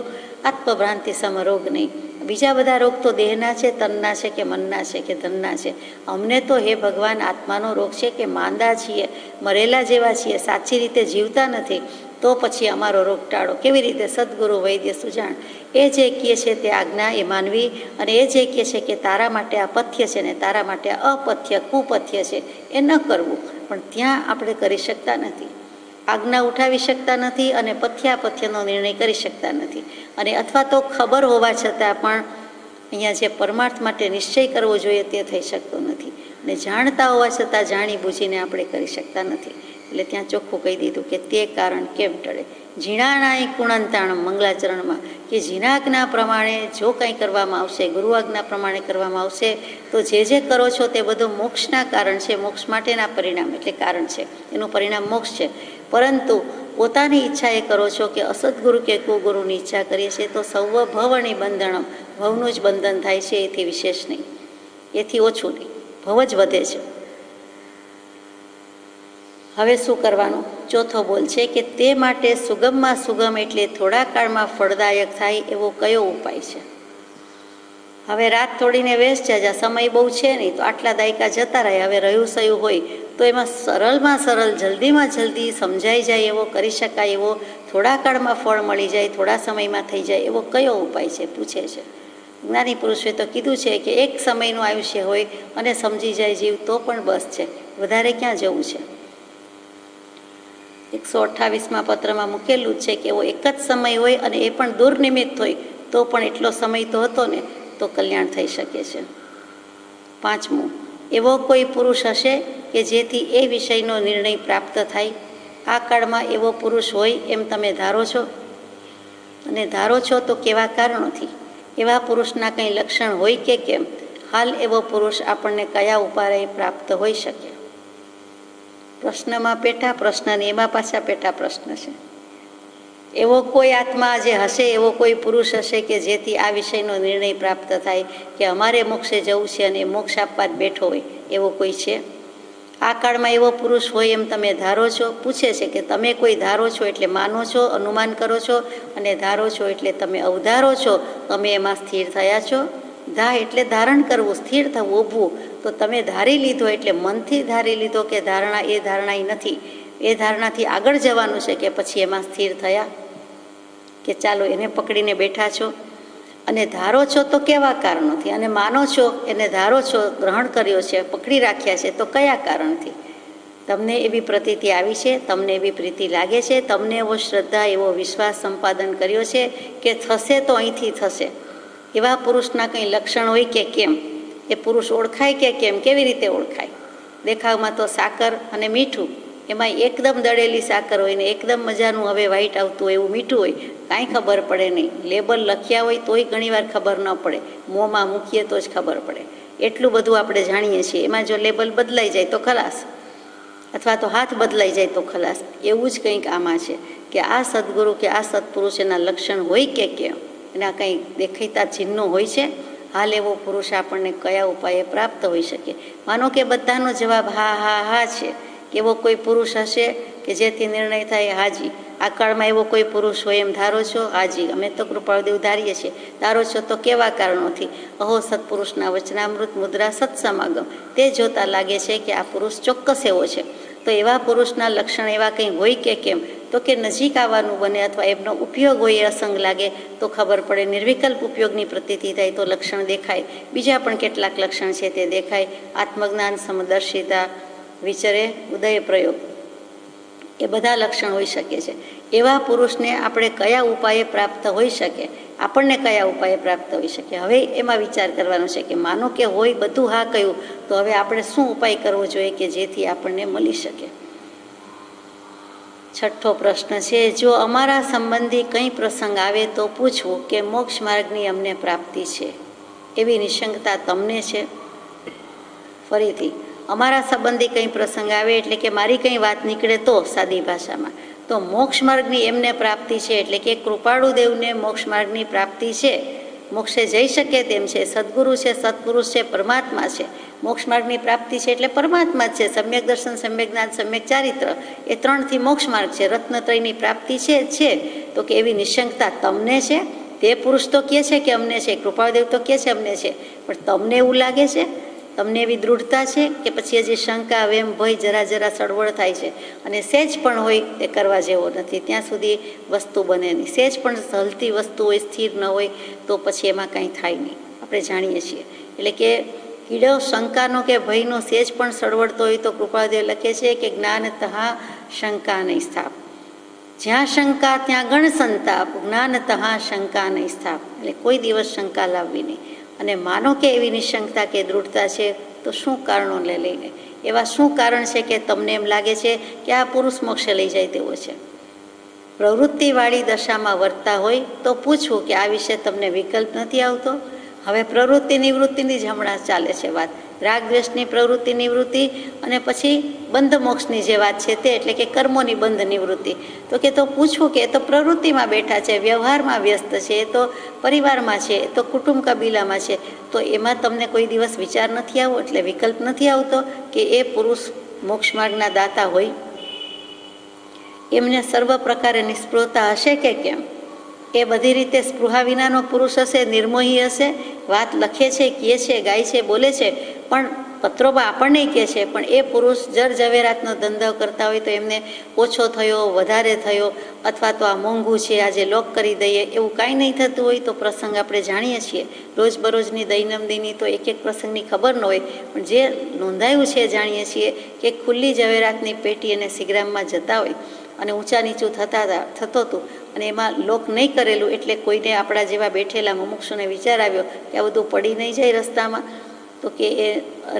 આત્મભ્રાંતિ સમ રોગ નહીં. બીજા બધા રોગ તો દેહના છે, તનના છે કે મનના છે કે ધનના છે. અમને તો હે ભગવાન આત્માનો રોગ છે કે માંદા છીએ, મરેલા જેવા છીએ, સાચી રીતે જીવતા નથી. તો પછી અમારો રોગ ટાળો. કેવી રીતે. સદગુરુ વૈદ્ય સુજાણ. એ જે કહે છે તે આજ્ઞા એ માનવી, અને એ જે કહે છે કે તારા માટે આ પથ્ય છે ને તારા માટે અપથ્ય કુપથ્ય છે એ ન કરવું. પણ ત્યાં આપણે કરી શકતા નથી, આજ્ઞા ઉઠાવી શકતા નથી અને પથ્યાપથ્યનો નિર્ણય કરી શકતા નથી. અને અથવા તો ખબર હોવા છતાં પણ અહીંયા જે પરમાર્થ માટે નિશ્ચય કરવો જોઈએ તે થઈ શકતો નથી. અને જાણતા હોવા છતાં જાણી બૂજીને આપણે કરી શકતા નથી. એટલે ત્યાં ચોખ્ખું કહી દીધું કે તે કારણ કેમ ટળે. ઝીણાણાય કુણંતાણમ મંગલાચરણમાં કે ઝીણાજ્ઞા પ્રમાણે જો કંઈ કરવામાં આવશે, ગુરુ આજ્ઞા પ્રમાણે કરવામાં આવશે તો જે કરો છો તે બધું મોક્ષના કારણ છે, મોક્ષ માટેના પરિણામ એટલે કારણ છે, એનું પરિણામ મોક્ષ છે. પરંતુ પોતાની ઈચ્છા એ કરો છો કે અસદગુરુ કે કુગુરુની ઈચ્છા કરીએ છીએ તો સૌ ભવની બંધણમ, ભવનું જ બંધન થાય છે, એથી વિશેષ નહીં, એથી ઓછું નહીં, ભવ જ વધે છે. હવે શું કરવાનું. ચોથો બોલ છે કે તે માટે સુગમમાં સુગમ એટલે થોડા કાળમાં ફળદાયક થાય એવો કયો ઉપાય છે. હવે રાત થોડીને વેસ્ટ છે, જ્યાં સમય બહુ છે નહીં તો આટલા દાયકા જતા રહે. હવે રહ્યું સયું હોય તો એમાં સરળમાં સરળ, જલ્દીમાં જલ્દી સમજાઈ જાય એવો, કરી શકાય એવો, થોડા કાળમાં ફળ મળી જાય, થોડા સમયમાં થઈ જાય એવો કયો ઉપાય છે પૂછે છે. જ્ઞાની પુરુષોએ તો કીધું છે કે એક સમયનું આયુષ્ય હોય અને સમજી જાય જીવ તો પણ બસ છે, વધારે ક્યાં જવું છે. 128મા પત્રમાં મૂકેલું છે કે એવો એક જ સમય હોય અને એ પણ દુર્નિમિત્ત હોય તો પણ એટલો સમય તો હતો ને તો કલ્યાણ થઈ શકે છે. 5મું, એવો કોઈ પુરુષ હશે કે જેથી એ વિષયનો નિર્ણય પ્રાપ્ત થાય. આ કાળમાં એવો પુરુષ હોય એમ તમે ધારો છો, અને ધારો છો તો કેવા કારણોથી? એવા પુરુષના કંઈ લક્ષણ હોય કે કેમ? હાલ એવો પુરુષ આપણને કયા ઉપાય પ્રાપ્ત હોઈ શકે? પ્રશ્નમાં પેટા પ્રશ્ન ને એમાં પાછા પેટા પ્રશ્ન છે. એવો કોઈ આત્મા જે હશે, એવો કોઈ પુરુષ હશે કે જેથી આ વિષયનો નિર્ણય પ્રાપ્ત થાય કે અમારે મોક્ષે જવું છે અને મોક્ષ આપવા જ બેઠો હોય, એવો કોઈ છે? આ કાળમાં એવો પુરુષ હોય એમ તમે ધારો છો? પૂછે છે કે તમે કોઈ ધારો છો એટલે માનો છો, અનુમાન કરો છો, અને ધારો છો એટલે તમે અવધારો છો, તમે એમાં સ્થિર થયા છો. ધા એટલે ધારણ કરવું, સ્થિર થવું, ઊભું. તો તમે ધારી લીધો એટલે મનથી ધારી લીધો કે ધારણા એ ધારણા નથી, એ ધારણાથી આગળ જવાનું છે કે પછી એમાં સ્થિર થયા કે ચાલો એને પકડીને બેઠા છો? અને ધારો છો તો કેવા કારણોથી? અને માનો છો એને ધારો છો, ગ્રહણ કર્યો છે, પકડી રાખ્યા છે, તો કયા કારણથી? તમને એવી પ્રતીતિ આવી છે, તમને એવી પ્રીતિ લાગે છે, તમને એવો શ્રદ્ધા, એવો વિશ્વાસ સંપાદન કર્યો છે કે થશે તો અહીંથી થશે. એવા પુરુષના કંઈ લક્ષણ હોય કે કેમ? એ પુરુષ ઓળખાય કે કેમ? કેવી રીતે ઓળખાય? દેખાવમાં તો સાકર અને મીઠું, એમાં એકદમ દળેલી સાકર હોય ને એકદમ મજાનું હવે વ્હાઈટ આવતું હોય એવું મીઠું હોય, કાંઈ ખબર પડે નહીં. લેબલ લખ્યા હોય તોય ઘણીવાર ખબર ન પડે, મોંમાં મૂકીએ તો જ ખબર પડે. એટલું બધું આપણે જાણીએ છીએ. એમાં જો લેબલ બદલાઈ જાય તો ખલાસ, અથવા તો હાથ બદલાઈ જાય તો ખલાસ. એવું જ કંઈક આમાં છે કે આ સદગુરુ કે આ સત્પુરુષ એના લક્ષણ હોય કે કેમ? એના કંઈ દેખાતા ચિહ્નો હોય છે? હાલ એવો પુરુષ આપણને કયા ઉપાયે પ્રાપ્ત હોઈ શકે? માનો કે બધાનો જવાબ હા હા હા છે. એવો કોઈ પુરુષ હશે કે જેથી નિર્ણય થાય? હાજી. આ કાળમાં એવો કોઈ પુરુષ હોય એમ ધારો છો? હાજી, અમે તો કૃપાળુદેવ ધારીએ છીએ. ધારો છો તો કેવા કારણોથી? અહો સત્પુરુષના વચનામૃત મુદ્રા સત્સમાગમ, તે જોતા લાગે છે કે આ પુરુષ ચોક્કસ એવો છે. તો એવા પુરુષના લક્ષણ એવા કંઈ હોય કે કેમ? તો કે નજીક આવવાનું બને અથવા એમનો ઉપયોગ હોય એ અસંગ લાગે તો ખબર પડે. નિર્વિકલ્પ ઉપયોગની પ્રતીતિ થાય તો લક્ષણ દેખાય. બીજા પણ કેટલાક લક્ષણ છે તે દેખાય. આત્મજ્ઞાન, સમદર્શિતા, વિચરે, ઉદય પ્રયોગ, એ બધા લક્ષણ હોઈ શકે છે. એવા પુરુષને આપણે કયા ઉપાયે પ્રાપ્ત હોઈ શકે? આપણને કયા ઉપાયે પ્રાપ્ત હોઈ શકે? હવે એમાં વિચાર કરવાનો છે કે માનો કે હોય બધું હા કહ્યું, તો હવે આપણે શું ઉપાય કરવો જોઈએ કે જેથી આપણને મળી શકે? 6થો પ્રશ્ન છે, જો અમારા સંબંધી કંઈ પ્રસંગ આવે તો પૂછવું કે મોક્ષ માર્ગની અમને પ્રાપ્તિ છે, એવી નિશંકતા તમને છે? ફરીથી, અમારા સંબંધી કંઈ પ્રસંગ આવે એટલે કે મારી કંઈ વાત નીકળે તો સાદી ભાષામાં તો મોક્ષ માર્ગની એમને પ્રાપ્તિ છે, એટલે કે કૃપાળુદેવને મોક્ષ માર્ગની પ્રાપ્તિ છે, મોક્ષે જઈ શકે તેમ છે, સદગુરુ છે, સત્પુરુષ છે, પરમાત્મા છે. મોક્ષ માર્ગની પ્રાપ્તિ છે એટલે પરમાત્મા જ છે. સમ્યક દર્શન, સમ્યક જ્ઞાન, સમ્યક ચારિત્ર, એ 3થી મોક્ષ માર્ગ છે. રત્નત્રયની પ્રાપ્તિ છે. તો કે એવી નિશંકતા તમને છે? તે પુરુષ તો કહે છે કે અમને છે, કૃપાળુદેવ તો કહે છે અમને છે, પણ તમને એવું લાગે છે? તમને એવી દૃઢતા છે કે પછી હજી શંકા, વેમ, ભય, જરા સળવળ થાય છે? અને સેજ પણ હોય તે કરવા જેવો નથી, ત્યાં સુધી વસ્તુ બને નહીં. સેજ પણ હલતી વસ્તુ હોય, સ્થિર ન હોય તો પછી એમાં કાંઈ થાય નહીં, આપણે જાણીએ છીએ. એટલે કે કીડો શંકાનો કે ભયનો સેજ પણ સળવળતો હોય તો કૃપાળુદેવ લખે છે કે જ્ઞાનતઃ શંકા નહીં સ્થાપ, જ્યાં શંકા ત્યાં ગણ સંતાપ, જ્ઞાનતઃ શંકા નહીં સ્થાપ. એટલે કોઈ દિવસ શંકા લાવવી નહીં. અને માનો કે એવી નિશંકતા કે દૃઢતા છે તો શું કારણો લઈને? એવા શું કારણ છે કે તમને એમ લાગે છે કે આ પુરુષ મોક્ષે લઈ જાય તેવો છે? પ્રવૃત્તિવાળી દશામાં વર્તા હોય તો પૂછવું કે આ વિશે તમને વિકલ્પ નથી આવતો? હવે પ્રવૃત્તિ નિવૃત્તિની જ હમણાં ચાલે છે વાત. રાગ દ્વેષની પ્રવૃત્તિ નિવૃત્તિ અને પછી બંધ મોક્ષની જે વાત છે તે, એટલે કે કર્મોની બંધ નિવૃત્તિ. તો કે તો પૂછવું કે એ તો પ્રવૃત્તિમાં બેઠા છે, વ્યવહારમાં વ્યસ્ત છે, એ તો પરિવારમાં છે, એ તો કુટુંબ કબીલામાં છે, તો એમાં તમને કોઈ દિવસ વિચાર નથી આવતો, એટલે વિકલ્પ નથી આવતો કે એ પુરુષ મોક્ષ માર્ગના દાતા હોય? એમને સર્વ પ્રકારે નિસ્પૃહતા હશે કે કેમ? એ બધી રીતે સ્પૃહા વિનાનો પુરુષ હશે, નિર્મોહી હશે, વાત લખે છે, કહે છે, ગાય છે, બોલે છે, પણ પત્રોમાં આપણને કહે છે, પણ એ પુરુષ જર ઝવેરાતનો ધંધો કરતા હોય તો એમને ઓછો થયો, વધારે થયો, અથવા તો આ મોંઘું છે આજે લોક કરી દઈએ, એવું કાંઈ નહીં થતું હોય તો પ્રસંગ આપણે જાણીએ છીએ. રોજબરોજની દૈનંદિની તો એક એક પ્રસંગની ખબર ન હોય, પણ જે નોંધાયું છે જાણીએ છીએ કે ખુલ્લી ઝવેરાતની પેટી અને સિગ્રામમાં જતા હોય અને ઊંચા નીચું થતું હતું અને એમાં લોક નહીં કરેલું, એટલે કોઈને આપણા જેવા બેઠેલા મુમુક્ષુને વિચાર આવ્યો કે આ બધું પડી નહીં જાય રસ્તામાં, તો કે એ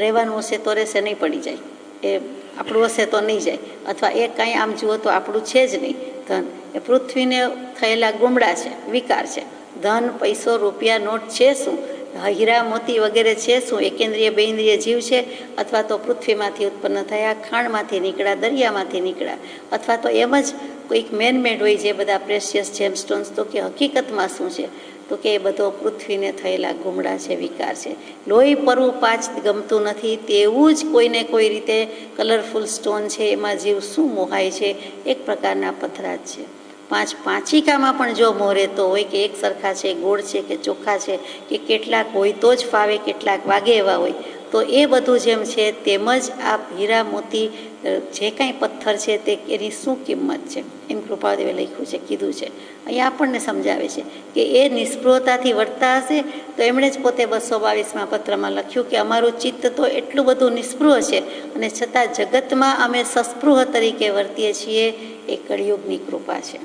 રહેવાનું હશે તો રહેશે, નહીં પડી જાય, એ આપણું હશે તો નહીં જાય, અથવા એ કાંઈ આમ જુઓ તો આપણું છે જ નહીં ધન, એ પૃથ્વીને થયેલા ગુમડા છે, વિકાર છે. ધન, પૈસો, રૂપિયા, નોટ છે શું? હીરા, મોતી વગેરે છે શું? એકેન્દ્રિય બેન્દ્રિય જીવ છે, અથવા તો પૃથ્વીમાંથી ઉત્પન્ન થયા, ખાણમાંથી નીકળ્યા, દરિયામાંથી નીકળ્યા, અથવા તો એમ જ કોઈક મેનમેડ હોય જે બધા પ્રેશિયસ જેમસ્ટોન્સ, તો કે હકીકતમાં શું છે? તો કે એ બધો પૃથ્વીને થયેલા ગુમડા છે, વિકાર છે. લોહી પરવું પાછ ગમતું નથી, તેવું જ કોઈને કોઈ રીતે કલરફુલ સ્ટોન છે, એમાં જીવ શું મોહાય છે? એક પ્રકારના પથરા જ છે. પાંચિકામાં પણ જો મોહ રહેતો હોય કે એક સરખા છે, ગોળ છે કે ચોખ્ખા છે, કે કેટલાક હોય તો જ ફાવે, કેટલાક વાગે એવા હોય, તો એ બધું જેમ છે તેમ જ આ હીરા, મોતી, જે કાંઈ પથ્થર છે તે એની શું કિંમત છે, એમ કૃપાળદેવે લખ્યું છે, કીધું છે. અહીંયા આપણને સમજાવે છે કે એ નિષ્પૃહતાથી વર્તતા હશે તો એમણે જ પોતે 222માં પત્રમાં લખ્યું કે અમારું ચિત્ત તો એટલું બધું નિષ્પૃહ છે અને છતાં જગતમાં અમે સસ્પૃહ તરીકે વર્તીએ છીએ. એ કળિયુગની કૃપા છે.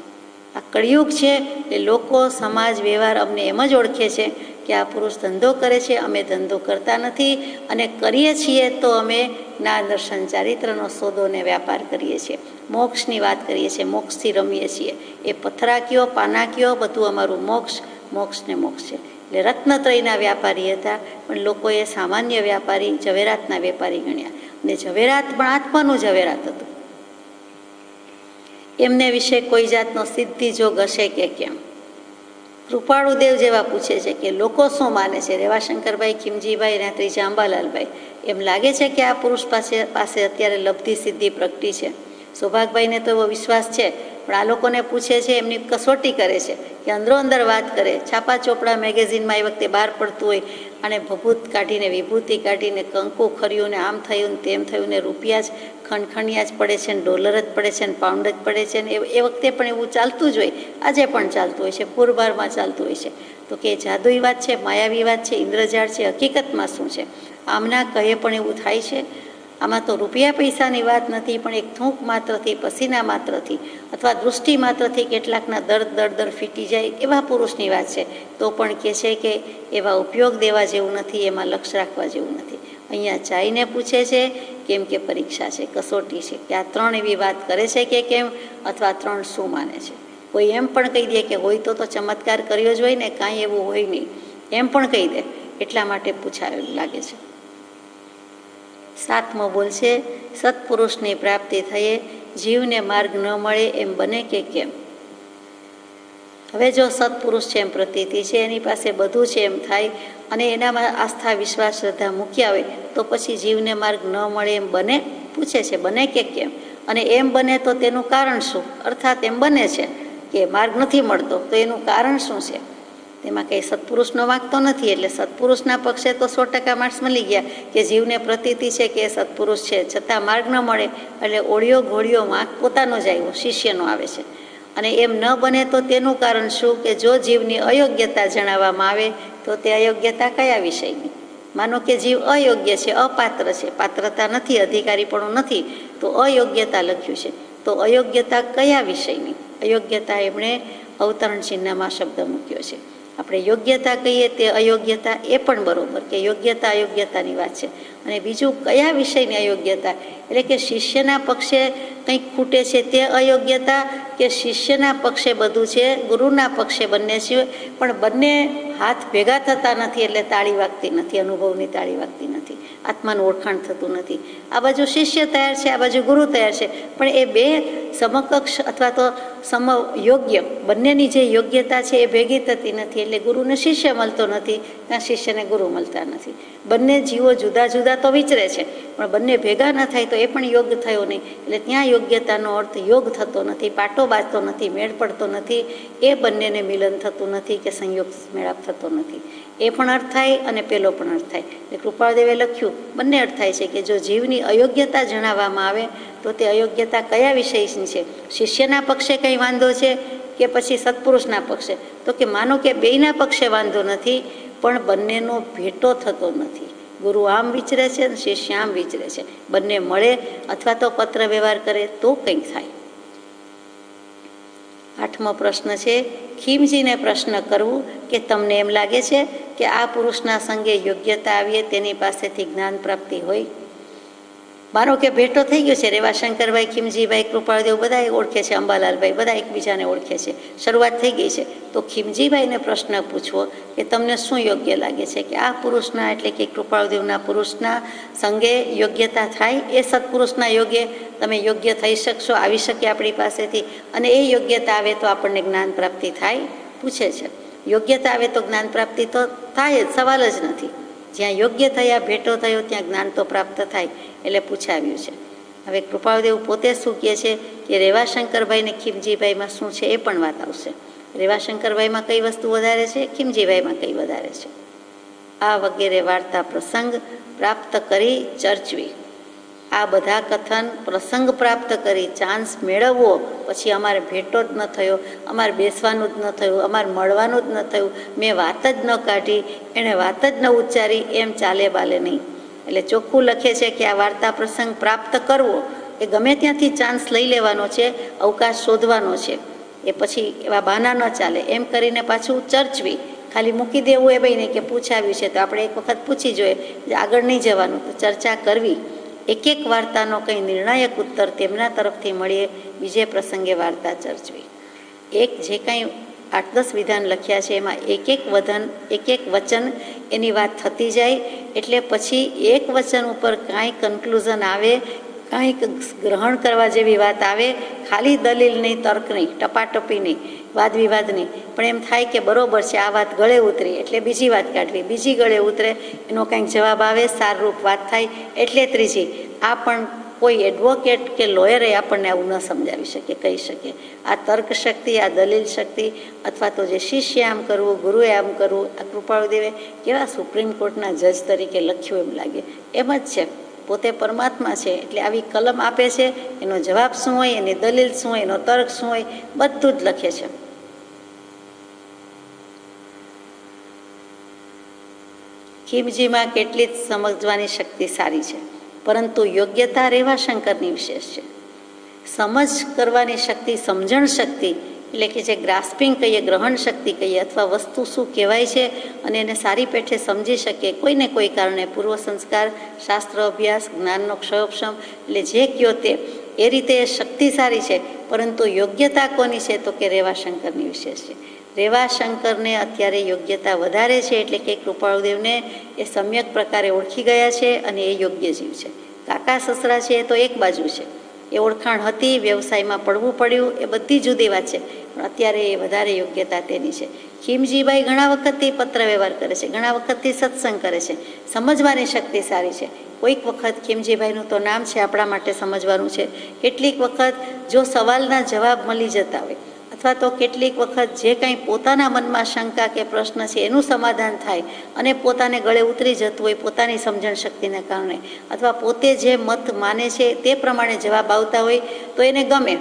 આ કળિયુગ છે એ લોકો, સમાજ, વ્યવહાર અમને એમ જ ઓળખે છે કે આ પુરુષ ધંધો કરે છે, અમે ધંધો કરતા નથી, અને કરીએ છીએ તો અમે જ્ઞાન દર્શન ચારિત્રનો સોદો ને વ્યાપાર કરીએ છીએ, મોક્ષની વાત કરીએ છીએ, મોક્ષથી રમીએ છીએ. એ પથરા કયો, પાના કયો, બધું અમારું મોક્ષ ને મોક્ષ છે. એટલે રત્નત્રયના વ્યાપારી હતા, પણ લોકોએ સામાન્ય વ્યાપારી, ઝવેરાતના વેપારી ગણ્યા, અને ઝવેરાત પણ આત્માનું ઝવેરાત હતું. એમને વિશે કોઈ જાતનો સિદ્ધિ જોગ હશે કે કેમ? કૃપાળુદેવ જેવા પૂછે છે કે લોકો શું માને છે? રેવાશંકરભાઈ, ખીમજીભાઈ અને ત્રીજા અંબાલાલભાઈ, એમ લાગે છે કે આ પુરુષ પાસે અત્યારે લબ્ધિ સિદ્ધિ પ્રગટી છે. સૌભાગભાઈને તો એવો વિશ્વાસ છે, પણ આ લોકોને પૂછે છે, એમની કસોટી કરે છે કે અંદરો અંદર વાત કરે. છાપા ચોપડા મેગેઝિનમાં એ વખતે બહાર પડતું હોય અને ભભૂત કાઢીને, વિભૂતિ કાઢીને, કંકુ ખર્યું ને આમ થયું ને તેમ થયું ને, રૂપિયા જ ખણખણિયા જ પડે છે ને, ડોલર જ પડે છે ને, પાઉન્ડ જ પડે છે ને, એ વખતે પણ એવું ચાલતું જ હોય, આજે પણ ચાલતું હોય છે, પૂરબારમાં ચાલતું હોય છે. તો કે જાદુઈ વાત છે, માયાવી વાત છે, ઇન્દ્રજાળ છે, હકીકતમાં શું છે? આમના કહે પણ એવું થાય છે. આમાં તો રૂપિયા પૈસાની વાત નથી, પણ એક થૂંક માત્રથી, પસીના માત્રથી, અથવા દૃષ્ટિ માત્રથી કેટલાકના દર્દ ફીટી જાય એવા પુરુષની વાત છે. તો પણ કહે છે કે એવા ઉપયોગ દેવા જેવું નથી, એમાં લક્ષ રાખવા જેવું નથી. અહીંયા ચાઈને પૂછે છે કેમ કે પરીક્ષા છે, કસોટી છે, કે આ ત્રણ એવી વાત કરે છે કે કેમ, અથવા ત્રણ શું માને છે. કોઈ એમ પણ કહી દે કે હોય તો ચમત્કાર કર્યો જ હોય ને, કાંઈ એવું હોય નહીં, એમ પણ કહી દે. એટલા માટે પૂછાયું લાગે છે. 7મો બોલ છે, સત્પુરુષની પ્રાપ્તિ થયે જીવને માર્ગ ન મળે એમ બને કે કેમ? હવે જો સત્પુરુષ છે એમ પ્રતીતિ છે, એની પાસે બધું છે એમ થાય, અને એનામાં આસ્થા, વિશ્વાસ, શ્રદ્ધા મૂક્યા હોય, તો પછી જીવને માર્ગ ન મળે એમ બને? પૂછે છે, બને કે કેમ? અને એમ બને તો તેનું કારણ શું? અર્થાત એમ બને છે કે માર્ગ નથી મળતો, તો એનું કારણ શું છે? તેમાં કંઈ સત્પુરુષનો વાંક તો નથી. એટલે સત્પુરુષના પક્ષે તો 100% માર્ક્સ મળી ગયા કે જીવને પ્રતીતિ છે કે એ સત્પુરુષ છે, છતાં માર્ગ ન મળે એટલે ઓળિયો ઘોડિયો વાંક પોતાનો જ આવ્યો, શિષ્યનો આવે છે. અને એમ ન બને તો તેનું કારણ શું? કે જો જીવની અયોગ્યતા જણાવવામાં આવે તો તે અયોગ્યતા કયા વિષયની? માનો કે જીવ અયોગ્ય છે, અપાત્ર છે, પાત્રતા નથી, અધિકારીપણું નથી, તો અયોગ્યતા લખ્યું છે. તો અયોગ્યતા કયા વિષયની? અયોગ્યતા એમણે અવતરણ ચિહ્નમાં શબ્દ મૂક્યો છે. આપણે યોગ્યતા કહીએ તે અયોગ્યતા, એ પણ બરોબર કે યોગ્યતા અયોગ્યતાની વાત છે. અને બીજું કયા વિષયની અયોગ્યતા? એટલે કે શિષ્યના પક્ષે કંઈક ખૂટે છે તે અયોગ્યતા, કે શિષ્યના પક્ષે બધું છે, ગુરુના પક્ષે બંને છે, પણ બંને હાથ ભેગા થતા નથી, એટલે તાળી વાગતી નથી, અનુભવની તાળી વાગતી નથી, આત્માનું ઓળખાણ થતું નથી. આ બાજુ શિષ્ય તૈયાર છે, આ બાજુ ગુરુ તૈયાર છે, પણ એ બે સમકક્ષ અથવા તો યોગ્ય બંનેની જે યોગ્યતા છે એ ભેગી થતી નથી, એટલે ગુરુને શિષ્ય મળતો નથી, ત્યાં શિષ્યને ગુરુ મળતા નથી. બંને જીવો જુદા જુદા તો વિચરે છે, પણ બંને ભેગા ન થાય તો એ પણ યોગ થયો નહીં, એટલે ત્યાં યોગ્યતાનો અર્થ યોગ થતો નથી, પાટો બાજતો નથી, મેળ પડતો નથી, એ બંનેને મિલન થતું નથી કે સંયોગ મેળાપ થતો નથી. એ પણ અર્થ થાય અને પેલો પણ અર્થ થાય. એટલે કૃપાળદેવે લખ્યું બંને અર્થ થાય છે કે જો જીવની અયોગ્યતા જણાવવામાં આવે તો તે અયોગ્યતા કયા વિષયની છે, શિષ્યના પક્ષે કંઈ વાંધો છે કે પછી સત્પુરુષના પક્ષે, તો કે માનો કે બેયના પક્ષે વાંધો નથી, પણ બંનેનો ભેટો થતો નથી. ગુરુ આમ વિચરે છે અને શિષ્ય આમ વિચરે છે, બંને મળે અથવા તો પત્ર વ્યવહાર કરે તો કંઈક થાય. 8મો પ્રશ્ન છે, ખીમજીને પ્રશ્ન કરવું કે તમને એમ લાગે છે કે આ પુરુષના સંગે યોગ્યતા આવીએ તેની પાસેથી જ્ઞાન પ્રાપ્તિ હોય. માનો કે ભેટો થઈ ગયો છે, રેવાશંકરભાઈ, ખીમજીભાઈ, કૃપાળદેવ બધા ઓળખે છે, અંબાલાલભાઈ બધા એકબીજાને ઓળખે છે, શરૂઆત થઈ ગઈ છે, તો ખીમજીભાઈને પ્રશ્ન પૂછવો કે તમને શું યોગ્ય લાગે છે કે આ પુરુષના એટલે કે કૃપાળદેવના પુરુષના સંગે યોગ્યતા થાય, એ સત્પુરુષના યોગ્ય તમે યોગ્ય થઈ શકશો, આવી શકે આપણી પાસેથી, અને એ યોગ્યતા આવે તો આપણને જ્ઞાન પ્રાપ્તિ થાય, પૂછે છે. યોગ્યતા આવે તો જ્ઞાન પ્રાપ્તિ તો થાય જ, સવાલ જ નથી. જ્યાં યોગ્ય થયા ભેટો થયો ત્યાં જ્ઞાન તો પ્રાપ્ત થાય, એટલે પૂછાવ્યું છે. હવે કૃપાળદેવ પોતે શું કહે છે કે રેવાશંકરભાઈ ને ખીમજીભાઈમાં શું છે એ પણ વાત આવશે. રેવાશંકરભાઈમાં કઈ વસ્તુ વધારે છે, ખીમજીભાઈમાં કઈ વધારે છે, આ વગેરે વાર્તા પ્રસંગ પ્રાપ્ત કરી ચર્ચવી. આ બધા કથન પ્રસંગ પ્રાપ્ત કરી ચાન્સ મેળવવો, પછી અમારે ભેટો જ ન થયો, અમારે બેસવાનું જ ન થયું, અમારે મળવાનું જ ન થયું, મેં વાત જ ન કાઢી, એણે વાત જ ન ઉચ્ચારી, એમ ચાલે બાલે નહીં. એટલે ચોખ્ખું લખે છે કે આ વાર્તા પ્રસંગ પ્રાપ્ત કરવો એ ગમે ત્યાંથી ચાન્સ લઈ લેવાનો છે, અવકાશ શોધવાનો છે, એ પછી એવા બહાના ન ચાલે. એમ કરીને પાછું ચર્ચવી, ખાલી મૂકી દેવું એ ભાઈ નહીં કે પૂછાવ્યું છે તો આપણે એક વખત પૂછી જોઈએ, આગળ નહીં જવાનું, તો ચર્ચા કરવી. એક એક વાર્તાનો કંઈ નિર્ણાયક ઉત્તર તેમના તરફથી મળીએ, બીજે પ્રસંગે વાર્તા ચર્ચવી. એક જે કાંઈ 8-10 વિધાન લખ્યા છે એમાં એક એક વચન એની વાત થતી જાય, એટલે પછી એક વચન ઉપર કાંઈ કન્ક્લુઝન આવે, કાંઈક ગ્રહણ કરવા જેવી વાત આવે, ખાલી દલીલ નહીં, તર્ક નહીં, ટપાટપી નહીં, વાદ વિવાદ નહીં, પણ એમ થાય કે બરોબર છે, આ વાત ગળે ઉતરી એટલે બીજી વાત કાઢવી, બીજી ગળે ઉતરે એનો કંઈક જવાબ આવે, સારરૂપ વાત થાય એટલે ત્રીજી. આ પણ કોઈ એડવોકેટ કે લોયરે આપણને આવું ન સમજાવી શકે, કહી શકે. આ તર્ક શક્તિ, આ દલીલ શક્તિ, અથવા તો જે શિષ્ય આમ કરવું, ગુરુએ આમ કરવું, આ કૃપાળદેવે કેવા સુપ્રીમ કોર્ટના જજ તરીકે લખ્યું એમ લાગે. એમ જ છે, પોતે પરમાત્મા છે, એટલે આવી કલમ આપે છે, એનો જવાબ શું હોય, એની દલીલ શું હોય, એનો તર્ક શું હોય, બધું જ લખે છે. ખીમજીમાં કેટલી જ સમજવાની શક્તિ સારી છે, પરંતુ યોગ્યતા રેવાશંકરની વિશેષ છે. સમજ કરવાની શક્તિ, સમજણ શક્તિ એટલે કે જે ગ્રાસ્પિંગ કહીએ, ગ્રહણ શક્તિ કહીએ, અથવા વસ્તુ શું કહેવાય છે અને એને સારી પેઠે સમજી શકે, કોઈને કોઈ કારણે પૂર્વ સંસ્કાર, શાસ્ત્ર અભ્યાસ, જ્ઞાનનો ક્ષયોક્ષમ, એટલે જે કયો તે એ રીતે શક્તિ સારી છે, પરંતુ યોગ્યતા કોની છે તો કે રેવાશંકરની વિશેષ છે. રેવાશંકરને અત્યારે યોગ્યતા વધારે છે, એટલે કે કૃપાળદેવને એ સમ્યક પ્રકારે ઓળખી ગયા છે અને એ યોગ્ય જીવ છે. કાકા સસરા છે એ તો એક બાજુ છે, એ ઓળખાણ હતી, વ્યવસાયમાં પડવું પડ્યું, એ બધી જુદી વાત છે, પણ અત્યારે એ વધારે યોગ્યતા તેની છે. ખીમજીભાઈ ઘણા વખતથી પત્ર વ્યવહાર કરે છે, ઘણા વખતથી સત્સંગ કરે છે, સમજવાની શક્તિ સારી છે. કોઈક વખત ખીમજીભાઈનું તો નામ છે આપણા માટે સમજવાનું છે, કેટલીક વખત જો સવાલના જવાબ મળી જતા હોય, અથવા તો કેટલીક વખત જે કંઈ પોતાના મનમાં શંકા કે પ્રશ્ન છે એનું સમાધાન થાય અને પોતાને ગળે ઉતરી જતું હોય પોતાની સમજણ શક્તિને કારણે, અથવા પોતે જે મત માને છે તે પ્રમાણે જવાબ આવતા હોય તો એને ગમે,